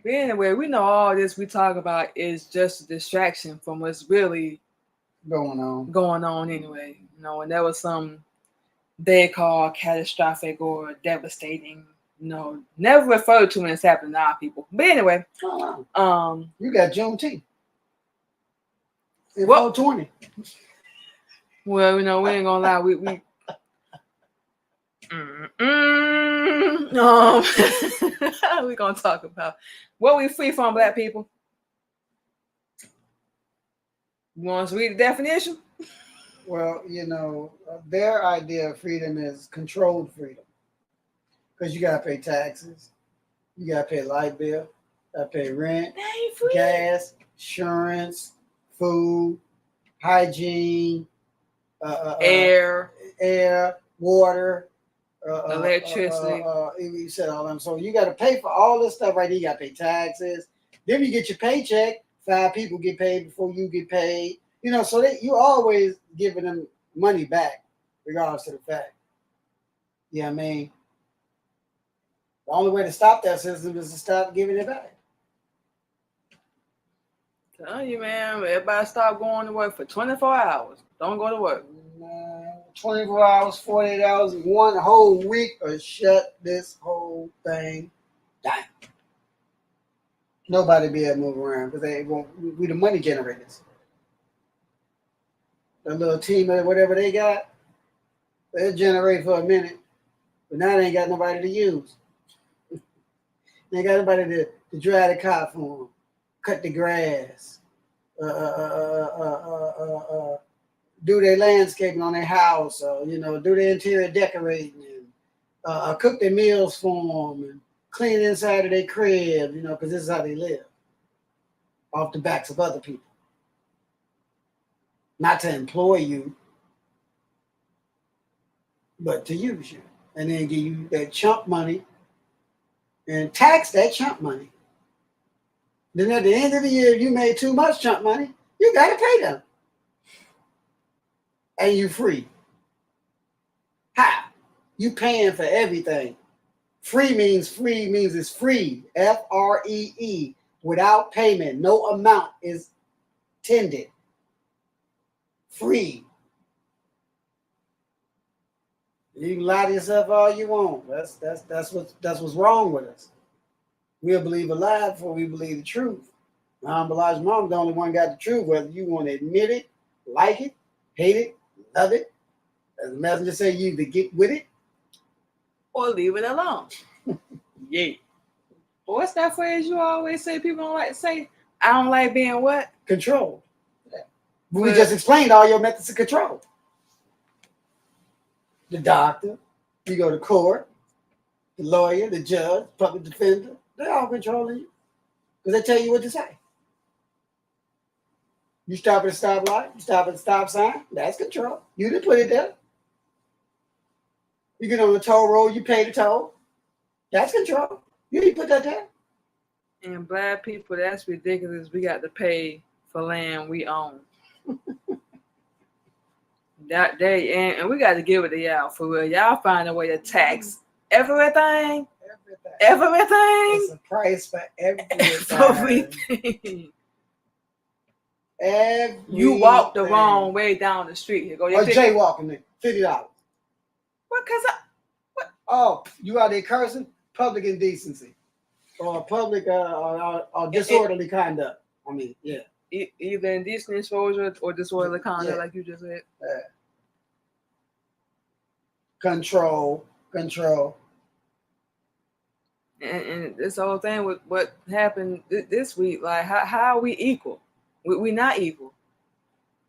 But anyway, we know all this we talk about is just a distraction from what's really Going on anyway. You know, and there was some they call catastrophic or devastating, you know, never referred to when it's happening to our people. But anyway, you got Juneteenth. In What? 420. Well, you know, we ain't gonna lie, we we gonna talk about what we free from, black people. You want us to read the definition? Well, you know, their idea of freedom is controlled freedom. Because you got to pay taxes. You got to pay light bill. Got to pay rent, gas, insurance, food, hygiene, Air, water, electricity. You said all them. So you got to pay for all this stuff right there. You got to pay taxes. Then you get your paycheck. 5 people get paid before you get paid. You know, so you always giving them money back, regardless of the fact. You know what I mean? The only way to stop that system is to stop giving it back. Tell you, man, everybody stop going to work for 24 hours. Don't go to work. 24 hours, 48 hours, 1 whole week, or shut this whole thing down. Nobody be able to move around because they won't. We the money generators. The little team or whatever they got, they'll generate for a minute, but now they ain't got nobody to use. They ain't got nobody to drive the car for them, cut the grass, do their landscaping on their house, you know, do their interior decorating, and cook their meals for them, and clean inside of their crib, you know, because this is how they live, off the backs of other people. Not to employ you, but to use you. And then give you that chump money and tax that chump money. Then at the end of the year, if you made too much chump money, you got to pay them. And you free. How? You paying for everything. Free means it's free. Free. Without payment. No amount is tended. Free. You can lie to yourself all you want. That's what's wrong with us. We'll believe a lie before we believe the truth. Elijah Muhammad, the only one got the truth, whether you want to admit it, like it, hate it, love it. As the messenger said, you either get with it or leave it alone. Yeah. What's that phrase you always say people don't like to say? I don't like being what? Controlled. Yeah. We just explained all your methods of control. The doctor, you go to court, the lawyer, the judge, public defender, they're all controlling you. Because they tell you what to say. You stop at a stoplight, you stop at a stop sign, that's control. You didn't put it there. You get on the toll road, you pay the toll. That's control. You didn't put that there. And black people, that's ridiculous. We got to pay for land we own. That day, and we got to give it to y'all for real. Y'all find a way to tax everything. Everything. It's a price for everything. Everything. You walk the wrong way down the street. Here go your jaywalking there. $50. What? What? Oh, you out there cursing? Public indecency. Or public or disorderly conduct. I mean, yeah. Either indecent exposure or disorderly conduct, like you just said. Control. And this whole thing with what happened this week, like how are we equal? We not equal.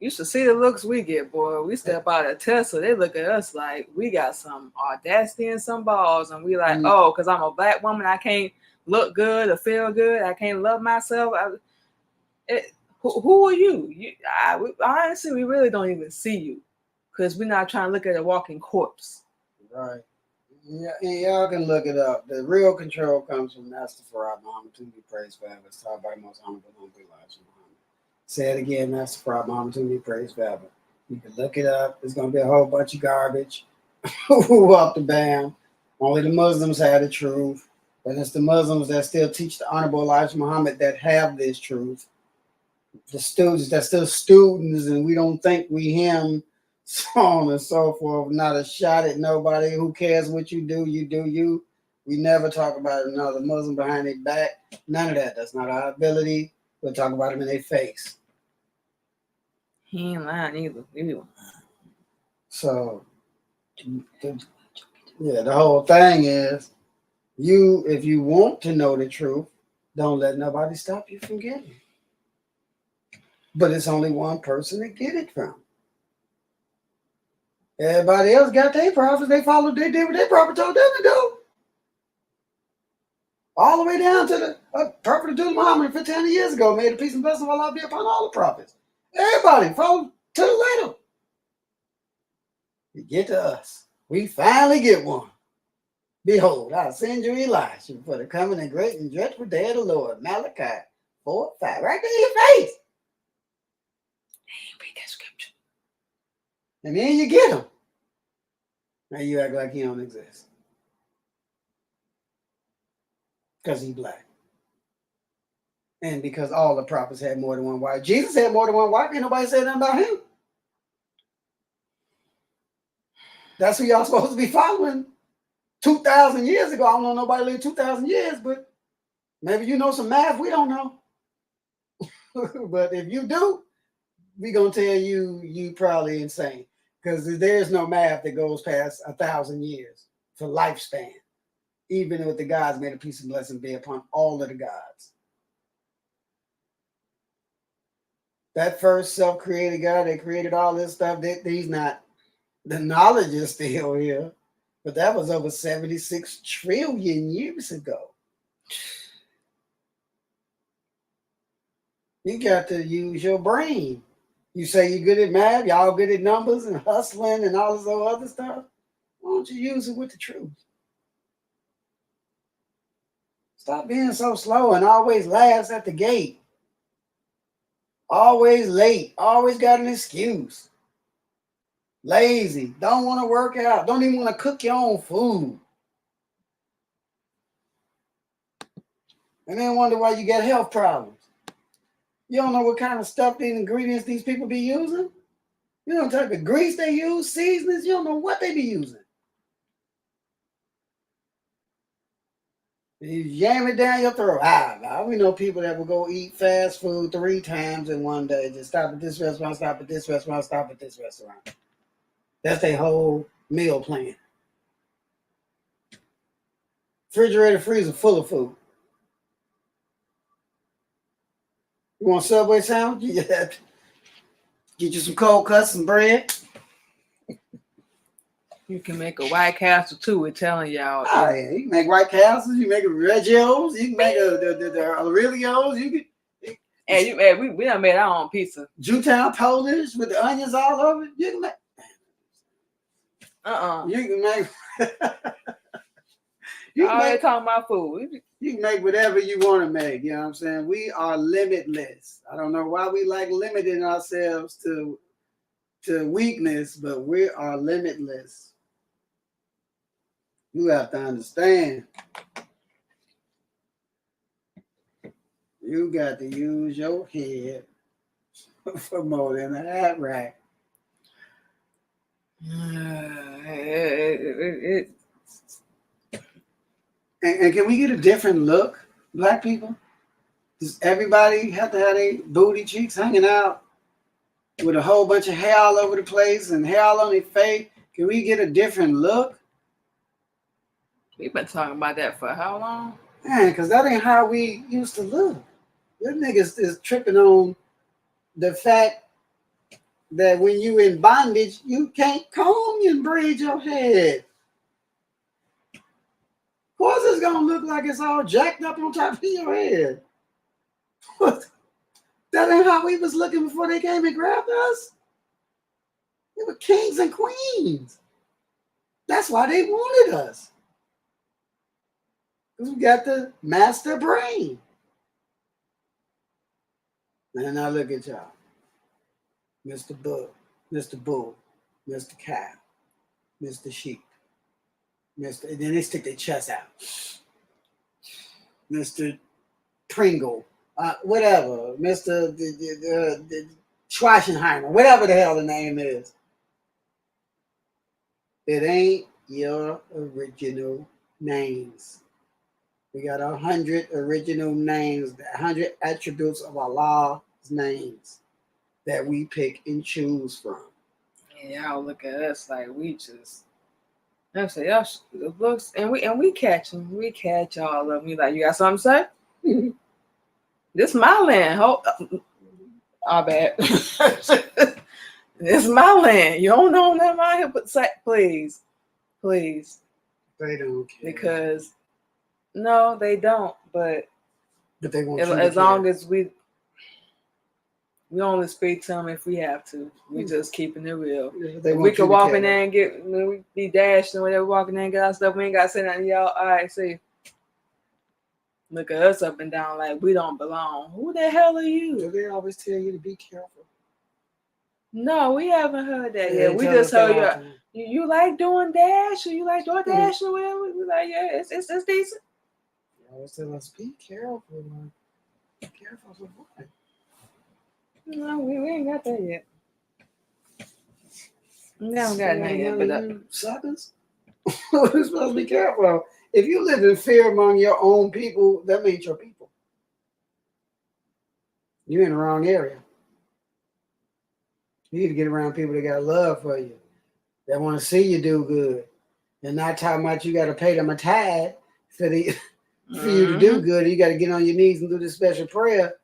You should see the looks we get, boy. We step out of Tesla, they look at us like we got some audacity and some balls, and we like, oh, because I'm a black woman, I can't look good or feel good. I can't love myself. Who are you? Honestly, we really don't even see you because we're not trying to look at a walking corpse. Right. Yeah, y'all can look it up. The real control comes from Master Farad Muhammad, to be praised forever. It's taught by the most honorable Elijah Muhammad. Say it again, Master Farad Muhammad, to be praised forever. You can look it up. There's going to be a whole bunch of garbage. Up the bam. Only the Muslims have the truth. And it's the Muslims that still teach the honorable Elijah Muhammad that have this truth. The students that's still students, and we don't think we him, so on and so forth. Not a shot at nobody. Who cares what you do? You do you. We never talk about another Muslim behind their back. None of that. That's not our ability. We'll talk about them in their face. He ain't lying either. So, the whole thing is, if you want to know the truth, don't let nobody stop you from getting it. But it's only one person to get it from. Everybody else got their prophets. They followed, they did what their prophet told them to do. All the way down to the prophet Abdul Muhammad 1500 years ago made a peace and blessing of Allah be upon all the prophets. Everybody followed to the letter. You get to us. We finally get one. Behold, I'll send you Elijah for the coming and great and dreadful day of the Lord. Malachi 4:5. Right there in your face. Read that scripture. And then you get him. Now you act like he don't exist. Because he's black. And because all the prophets had more than one wife. Jesus had more than one wife. Ain't nobody said nothing about him. That's who y'all supposed to be following 2,000 years ago. I don't know nobody lived 2,000 years, but maybe you know some math we don't know. But if you do, we're going to tell you probably insane. Because there's no math that goes past 1,000 years for lifespan. Even with the gods made a peace and blessing be upon all of the gods. That first self-created God that created all this stuff, he's not, the knowledge is still here. But that was over 76 trillion years ago. You got to use your brain. You say you're good at math, y'all good at numbers and hustling and all this other stuff. Why don't you use it with the truth? Stop being so slow and always laughs at the gate. Always late. Always got an excuse. Lazy. Don't want to work out. Don't even want to cook your own food. And then wonder why you get health problems. You don't know what kind of stuff, these ingredients these people be using. You don't know the type of grease they use, seasonings. You don't know what they be using. You jam it down your throat. We know people that will go eat fast food 3 times in one day. Just stop at this restaurant, stop at this restaurant, stop at this restaurant. That's their whole meal plan. Refrigerator, freezer full of food. You want Subway sandwich? Yeah. Get you some cold cuts, some bread. You can make a White Castle too. We're telling y'all. Oh, yeah. You can make White Castles. You can make a Reggios. You can make the Aurelios. You can. And we done made our own pizza. Jewtown Polish with the onions all over it. You can make. You can make. You already talking about food. You can make whatever you want to make. You know what I'm saying? We are limitless. I don't know why we like limiting ourselves to weakness, but we are limitless. You have to understand. You got to use your head for more than a hat rack. And can we get a different look, Black people? Does everybody have to have their booty cheeks hanging out with a whole bunch of hair all over the place and hair all on their face? Can we get a different look? We've been talking about that for how long? Man, because that ain't how we used to look. Your niggas is tripping on the fact that when you in bondage, you can't comb and braid your head. Of course it's gonna look like it's all jacked up on top of your head. That ain't how we was looking before they came and grabbed us. They were kings and queens. That's why they wanted us. Because we got the master brain. And now look at y'all. Mr. Bull, Mr. Bull, Mr. Cow, Mr. Sheep. And then they stick their chest out. Mr. Pringle, whatever. Mr. Schwarzenheimer, whatever the hell the name is. It ain't your original names. We got 100 original names, 100 attributes of Allah's names that we pick and choose from. And y'all look at us like we just. I say y'all looks and we catch them. We catch all of them. We like, you got something to say? This my land. I bet. This my land. You don't know nothing out here, but say, please. They don't care. Because no, they don't. But they want as long as we only speak to them if we have to. We just keeping it real. Yeah, we could walk in there and we be dashed and whatever, walking in and get our stuff. We ain't got to say nothing, y'all. All right, see. Look at us up and down like we don't belong. Who the hell are you? So they always tell you to be careful. No, we haven't heard that yet. We just heard you like doing Dash or you like doing Dash or whatever. We like, yeah, it's decent. They always tell us, be careful. Man. Be careful for what? No, we ain't got that yet. We haven't got that yet. But suckers, we're supposed to be careful. If you live in fear among your own people, that means your people. You're in the wrong area. You need to get around people that got love for you, that want to see you do good, and not talking about you got to pay them a tithe for you to do good. You got to get on your knees and do this special prayer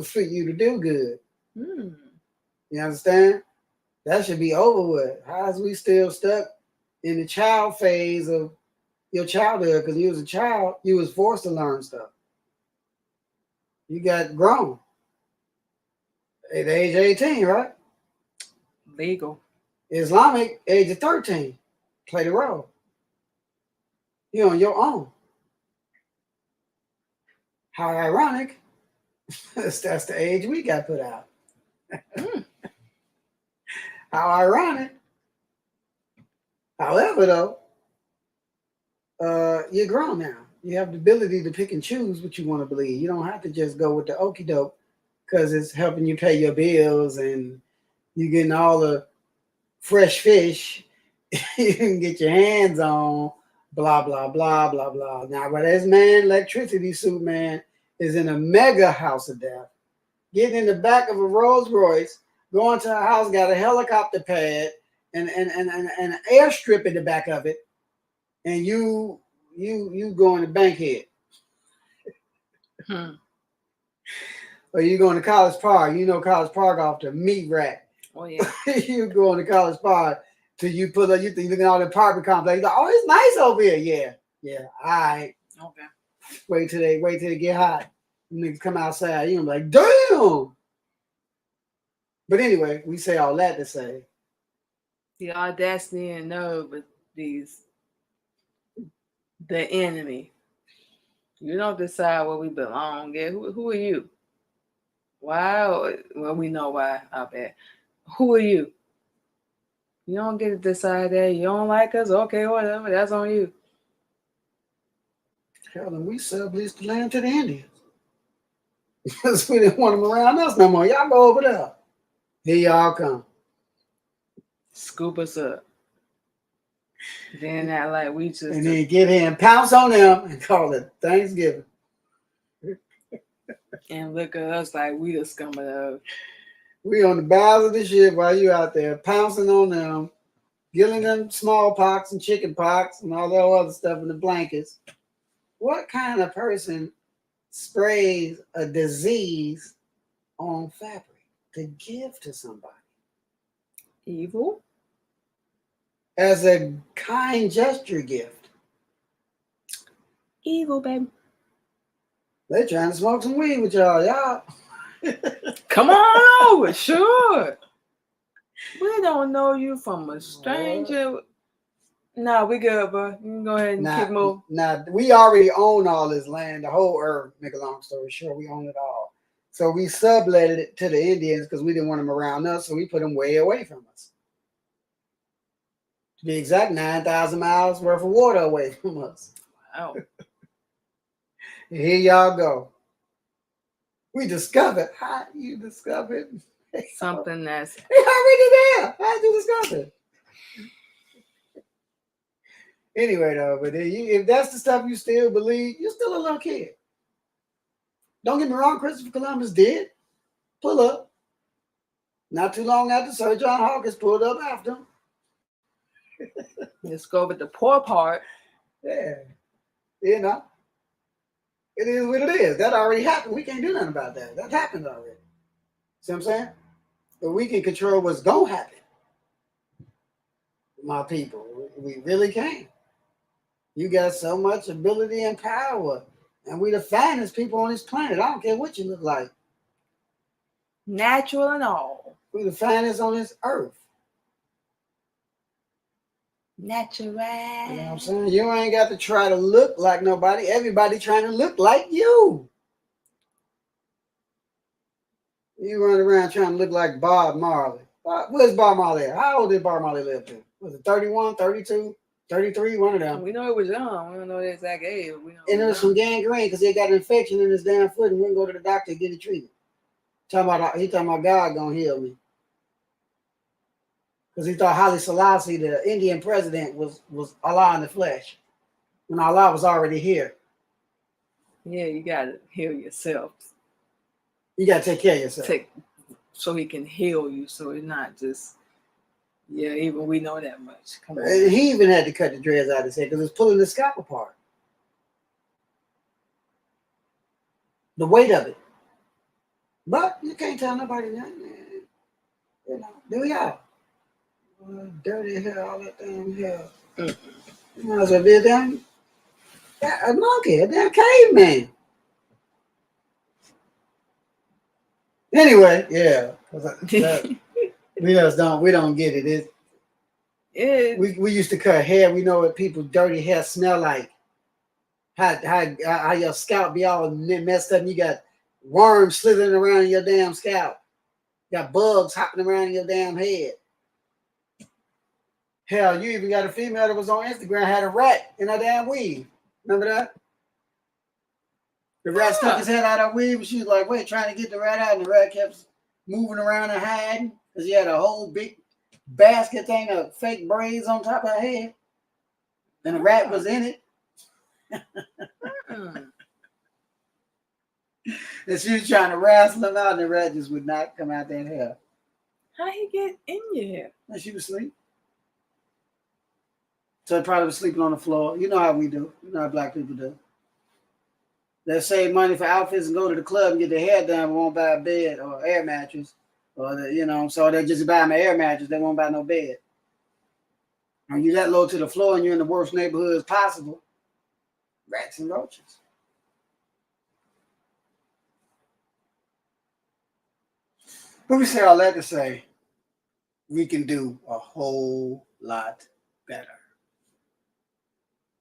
for you to do good. You understand? That should be over with. How is we still stuck in the child phase of your childhood? Because you was a child, you was forced to learn stuff. You got grown at the age of 18, right? Legal. Islamic, age of 13. Play the role. You're on your own. How ironic. That's the age we got put out. How ironic. However, though, you're grown now. You have the ability to pick and choose what you want to believe. You don't have to just go with the okie doke because it's helping you pay your bills and you're getting all the fresh fish you can get your hands on blah, blah, blah, blah, blah. Now, but this man, electricity suit man, is in a mega house of death, getting in the back of a Rolls Royce, going to a house, got a helicopter pad and an airstrip in the back of it, and you going to Bankhead. Or you going to College Park. You know College Park off the meat rack. Oh yeah. You going to College Park till you put up, you think looking at all the apartment complex. Like, oh, it's nice over here. Yeah. All right. Okay. Wait till they get hot. Niggas come outside. You gonna be like, damn. But anyway, we say all that to say The audacity and nerve of the enemy. You don't decide where we belong. Yeah, who are you? Why? Well, we know why. I bet. Who are you? You don't get to decide that. You don't like us? Okay, whatever. That's on you. hell, and we subleased the land to the Indians. Because we didn't want them around us no more. Y'all go over there. Here y'all come. Scoop us up. Then that like we just And then get here and pounce on them and call it Thanksgiving. and look at us like we the scum of the earth. We on the bows of the ship while you out there pouncing on them, giving them smallpox and chicken pox and all that other stuff in the blankets. What kind of person sprays a disease on fabric to give to somebody Evil? as a kind gesture gift? Evil, baby. They trying to smoke some weed with y'all. Come on over, sure. We don't know you from a stranger. Nah, we good, bro. You can go ahead and keep moving. Now, we already own all this land, the whole earth, make a long story short, we own it all. So we subletted it to the Indians because we didn't want them around us, so we put them way away from us. To be exact, 9,000 miles worth of water away from us. Wow. And here y'all go. We discovered. How you discovered? Something that's It's already there. How'd you discover it? Anyway, though, but if that's the stuff you still believe, you're still a little kid. Don't get me wrong, Christopher Columbus did pull up. Not too long after Sir John Hawkins pulled up after him. let's go with the poor part. Yeah. You know, it is what it is. That already happened. We can't do nothing about that. That happened already. See what I'm saying? But we can control what's going to happen. My people, we really can. You got so much ability and power. And we the finest people on this planet. I don't care what you look like. Natural and all. We the finest on this earth. Natural. You know what I'm saying? You ain't got to try to look like nobody. Everybody trying to look like you. You run around trying to look like Bob Marley. Where's Bob Marley at? How old did Bob Marley live to? Was it 31, 32, 33? One of them. We know it was young. We don't know the exact age. We know And there was some gangrene because he got an infection in his damn foot and wouldn't go to the doctor to get it treated. He talking about God gonna heal me. Because he thought Haile Selassie, the Indian president, was Allah in the flesh. When Allah was already here. Yeah, you gotta heal yourself. You gotta take care of yourself. So he can heal you. So it's not just even we know that much. Come on. And he even had to cut the dreads out of his head because it was pulling the scalp apart. The weight of it. But you can't tell nobody nothing. You know, there we are. Dirty hair, all that damn hair. You might as well be a damn monkey, a damn caveman. Anyway, yeah. We don't get it. We used to cut hair. We know what people's dirty hair smell like. How your scalp be all messed up and you got worms slithering around in your damn scalp. You got bugs hopping around in your damn head. Hell, you even got a female that was on Instagram had a rat in her damn weave. Remember that? The rat stuck his head out of her weave and she was like, wait, trying to get the rat out, and the rat kept moving around and hiding because he had a whole big basket thing of fake braids on top of her head. and a rat was in it. Mm. And she was trying to wrestle him out, and the rat just would not come out that hair. How he get in your hair? And she was asleep. So he probably was sleeping on the floor. You know how we do. You know how black people do. They save money for outfits and go to the club and get their hair done, but won't buy a bed or air mattress. Or so they just buy them an air mattress. They won't buy no bed. When you're that low to the floor and you're in the worst neighborhoods possible, rats and roaches. But we say all that to say, we can do a whole lot better.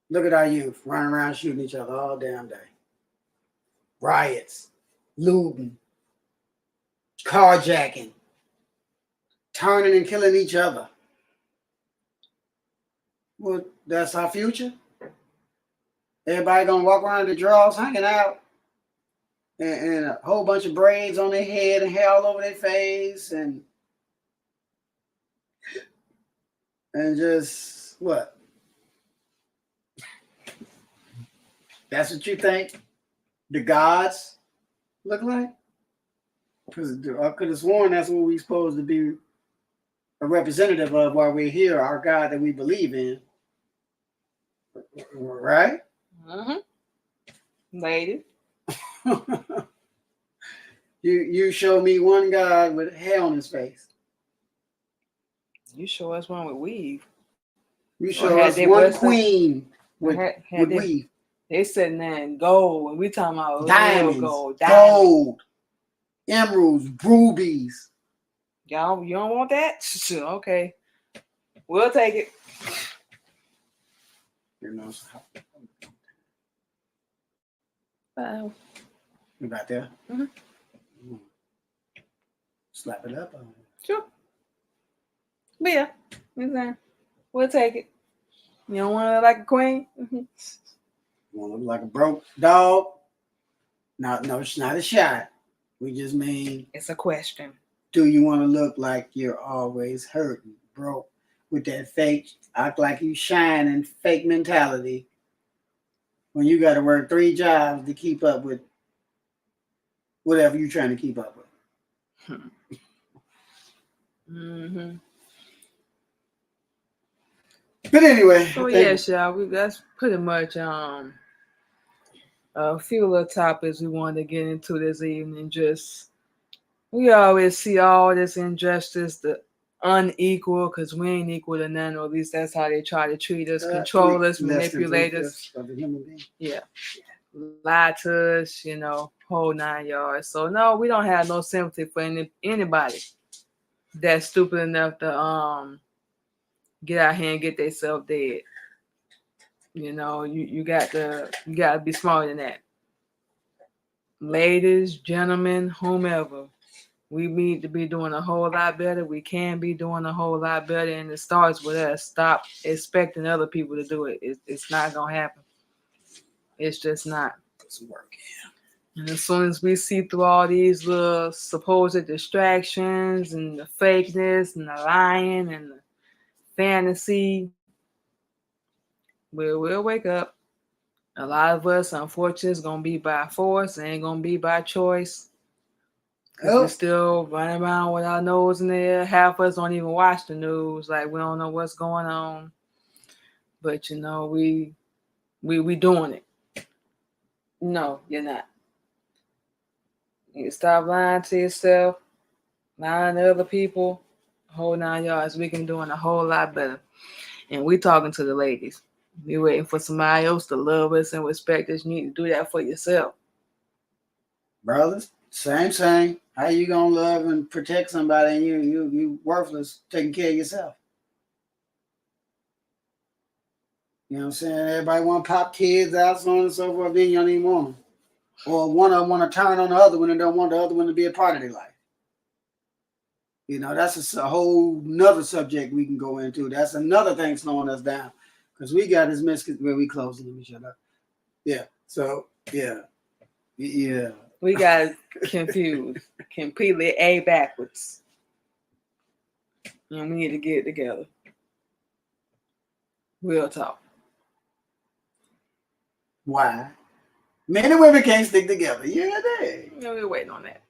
Look at our youth running around shooting each other all damn day. Riots, looting, carjacking, turning and killing each other. Well, that's our future. Everybody gonna walk around the drawers hanging out and a whole bunch of braids on their head and hair all over their face and just what? That's what you think the gods look like? Because I could have sworn that's what we're supposed to be a representative of while we're here, our God that we believe in. Right? Mm-hmm. Lady. You show me one God with hair on his face. You show us one with weave. You show us one queen with weave. They sitting there in gold, and we talking about diamonds, gold, emeralds, rubies. Y'all, you don't want that? Okay, we'll take it. You about there? Mm-hmm. Slap it up. Sure. But yeah, we'll take it. You don't want to look like a queen? Mm-hmm. You want to look like a broke dog? No, it's not a shot. We just mean it's a question. Do you want to look like you're always hurting, broke, with that fake, act like you shine and fake mentality when you got to work 3 jobs to keep up with whatever you're trying to keep up with? Mm-hmm. But anyway. So yes, y'all, that's pretty much a few little topics we wanted to get into this evening. Just we always see all this injustice, the unequal, because we ain't equal to none, or at least that's how they try to treat us, control us, manipulate us. Yeah. Lie to us, whole 9 yards. So no, we don't have no sympathy for anybody that's stupid enough to get out here and get themselves dead. You got to be smarter than that. Ladies, gentlemen, whomever, we need to be doing a whole lot better. We can be doing a whole lot better, and it starts with us. Stop expecting other people to do it. It's not gonna happen. It's just not. It's working. And as soon as we see through all these little supposed distractions and the fakeness and the lying and the fantasy, we'll wake up. A lot of us, unfortunately, is going to be by force. It ain't going to be by choice. We're still running around with our nose in the air. Half of us don't even watch the news. Like, we don't know what's going on. But, we doing it. No, you're not. You stop lying to yourself, lying to other people, whole 9 yards. We can doing a whole lot better. And we talking to the ladies. We waiting for somebody else to love us and respect us. You need to do that for yourself. Brothers, same. How you gonna love and protect somebody and you worthless taking care of yourself? You know what I'm saying? Everybody want to pop kids out, so on and so forth, then you don't even want them. Or one of them want to turn on the other one and don't want the other one to be a part of their life. That's a whole nother subject we can go into. That's another thing slowing us down. Because we got this mess where we closing. Let me shut up. Yeah. So, yeah. We got confused. Completely A backwards. And we need to get it together. Real talk. Why? Men and women can't stick together. Yeah, they. Yeah, we're waiting on that.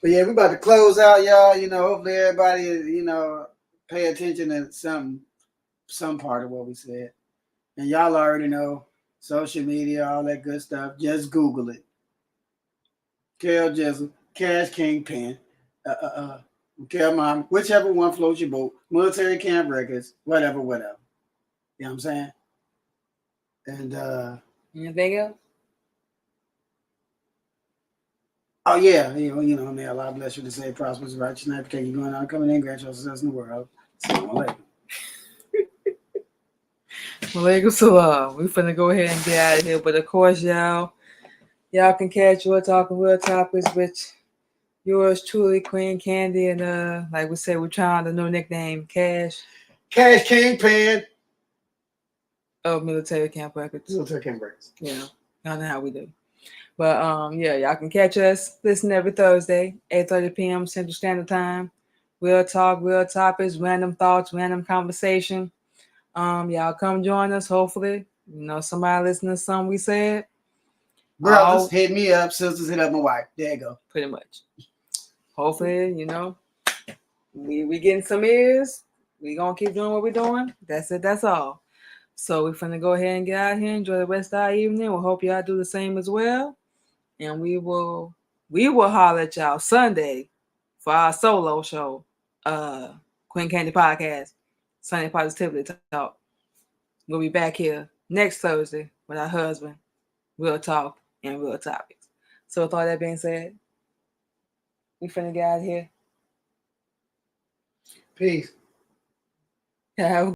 But yeah, we about to close out, y'all. Hopefully everybody, pay attention to some part of what we said. And y'all already know social media, all that good stuff. Just Google it. Kel Jizzle, Cash Kingpin, Kel Mom, whichever one floats your boat. Military Camp Records, whatever. You know what I'm saying? And Anything else? oh yeah, may Allah bless you to say prosperous, righteous, and protect you going on, coming in, grant your success in the world. Assalamu alaikum. Walaikum salam. We finna go ahead and get out of here. But of course, y'all can catch Real Talking Real Topics with yours truly, Queen Candy, and like we said, we're trying the new nickname, Cash Kingpin of Military Camp Records. Military Camp Records. Yeah, y'all know how we do. But y'all can catch us listen every Thursday, 8:30 p.m. Central Standard Time. Real talk, real topics, random thoughts, random conversation. Y'all come join us. Hopefully, somebody listening to something we said. Brothers, hit me up. Sisters, hit up my wife. There you go. Pretty much. Hopefully, we getting some ears. We gonna keep doing what we're doing. That's it. That's all. So we're finna go ahead and get out here. Enjoy the rest of our evening. We hope y'all do the same as well. And we will holler at y'all Sunday for our solo show, Queen Candy Podcast, Sunday Positivity Talk. We'll be back here next Thursday with our husband, Real Talk and Real Topics. So with all that being said, we finna get out of here. Peace. Have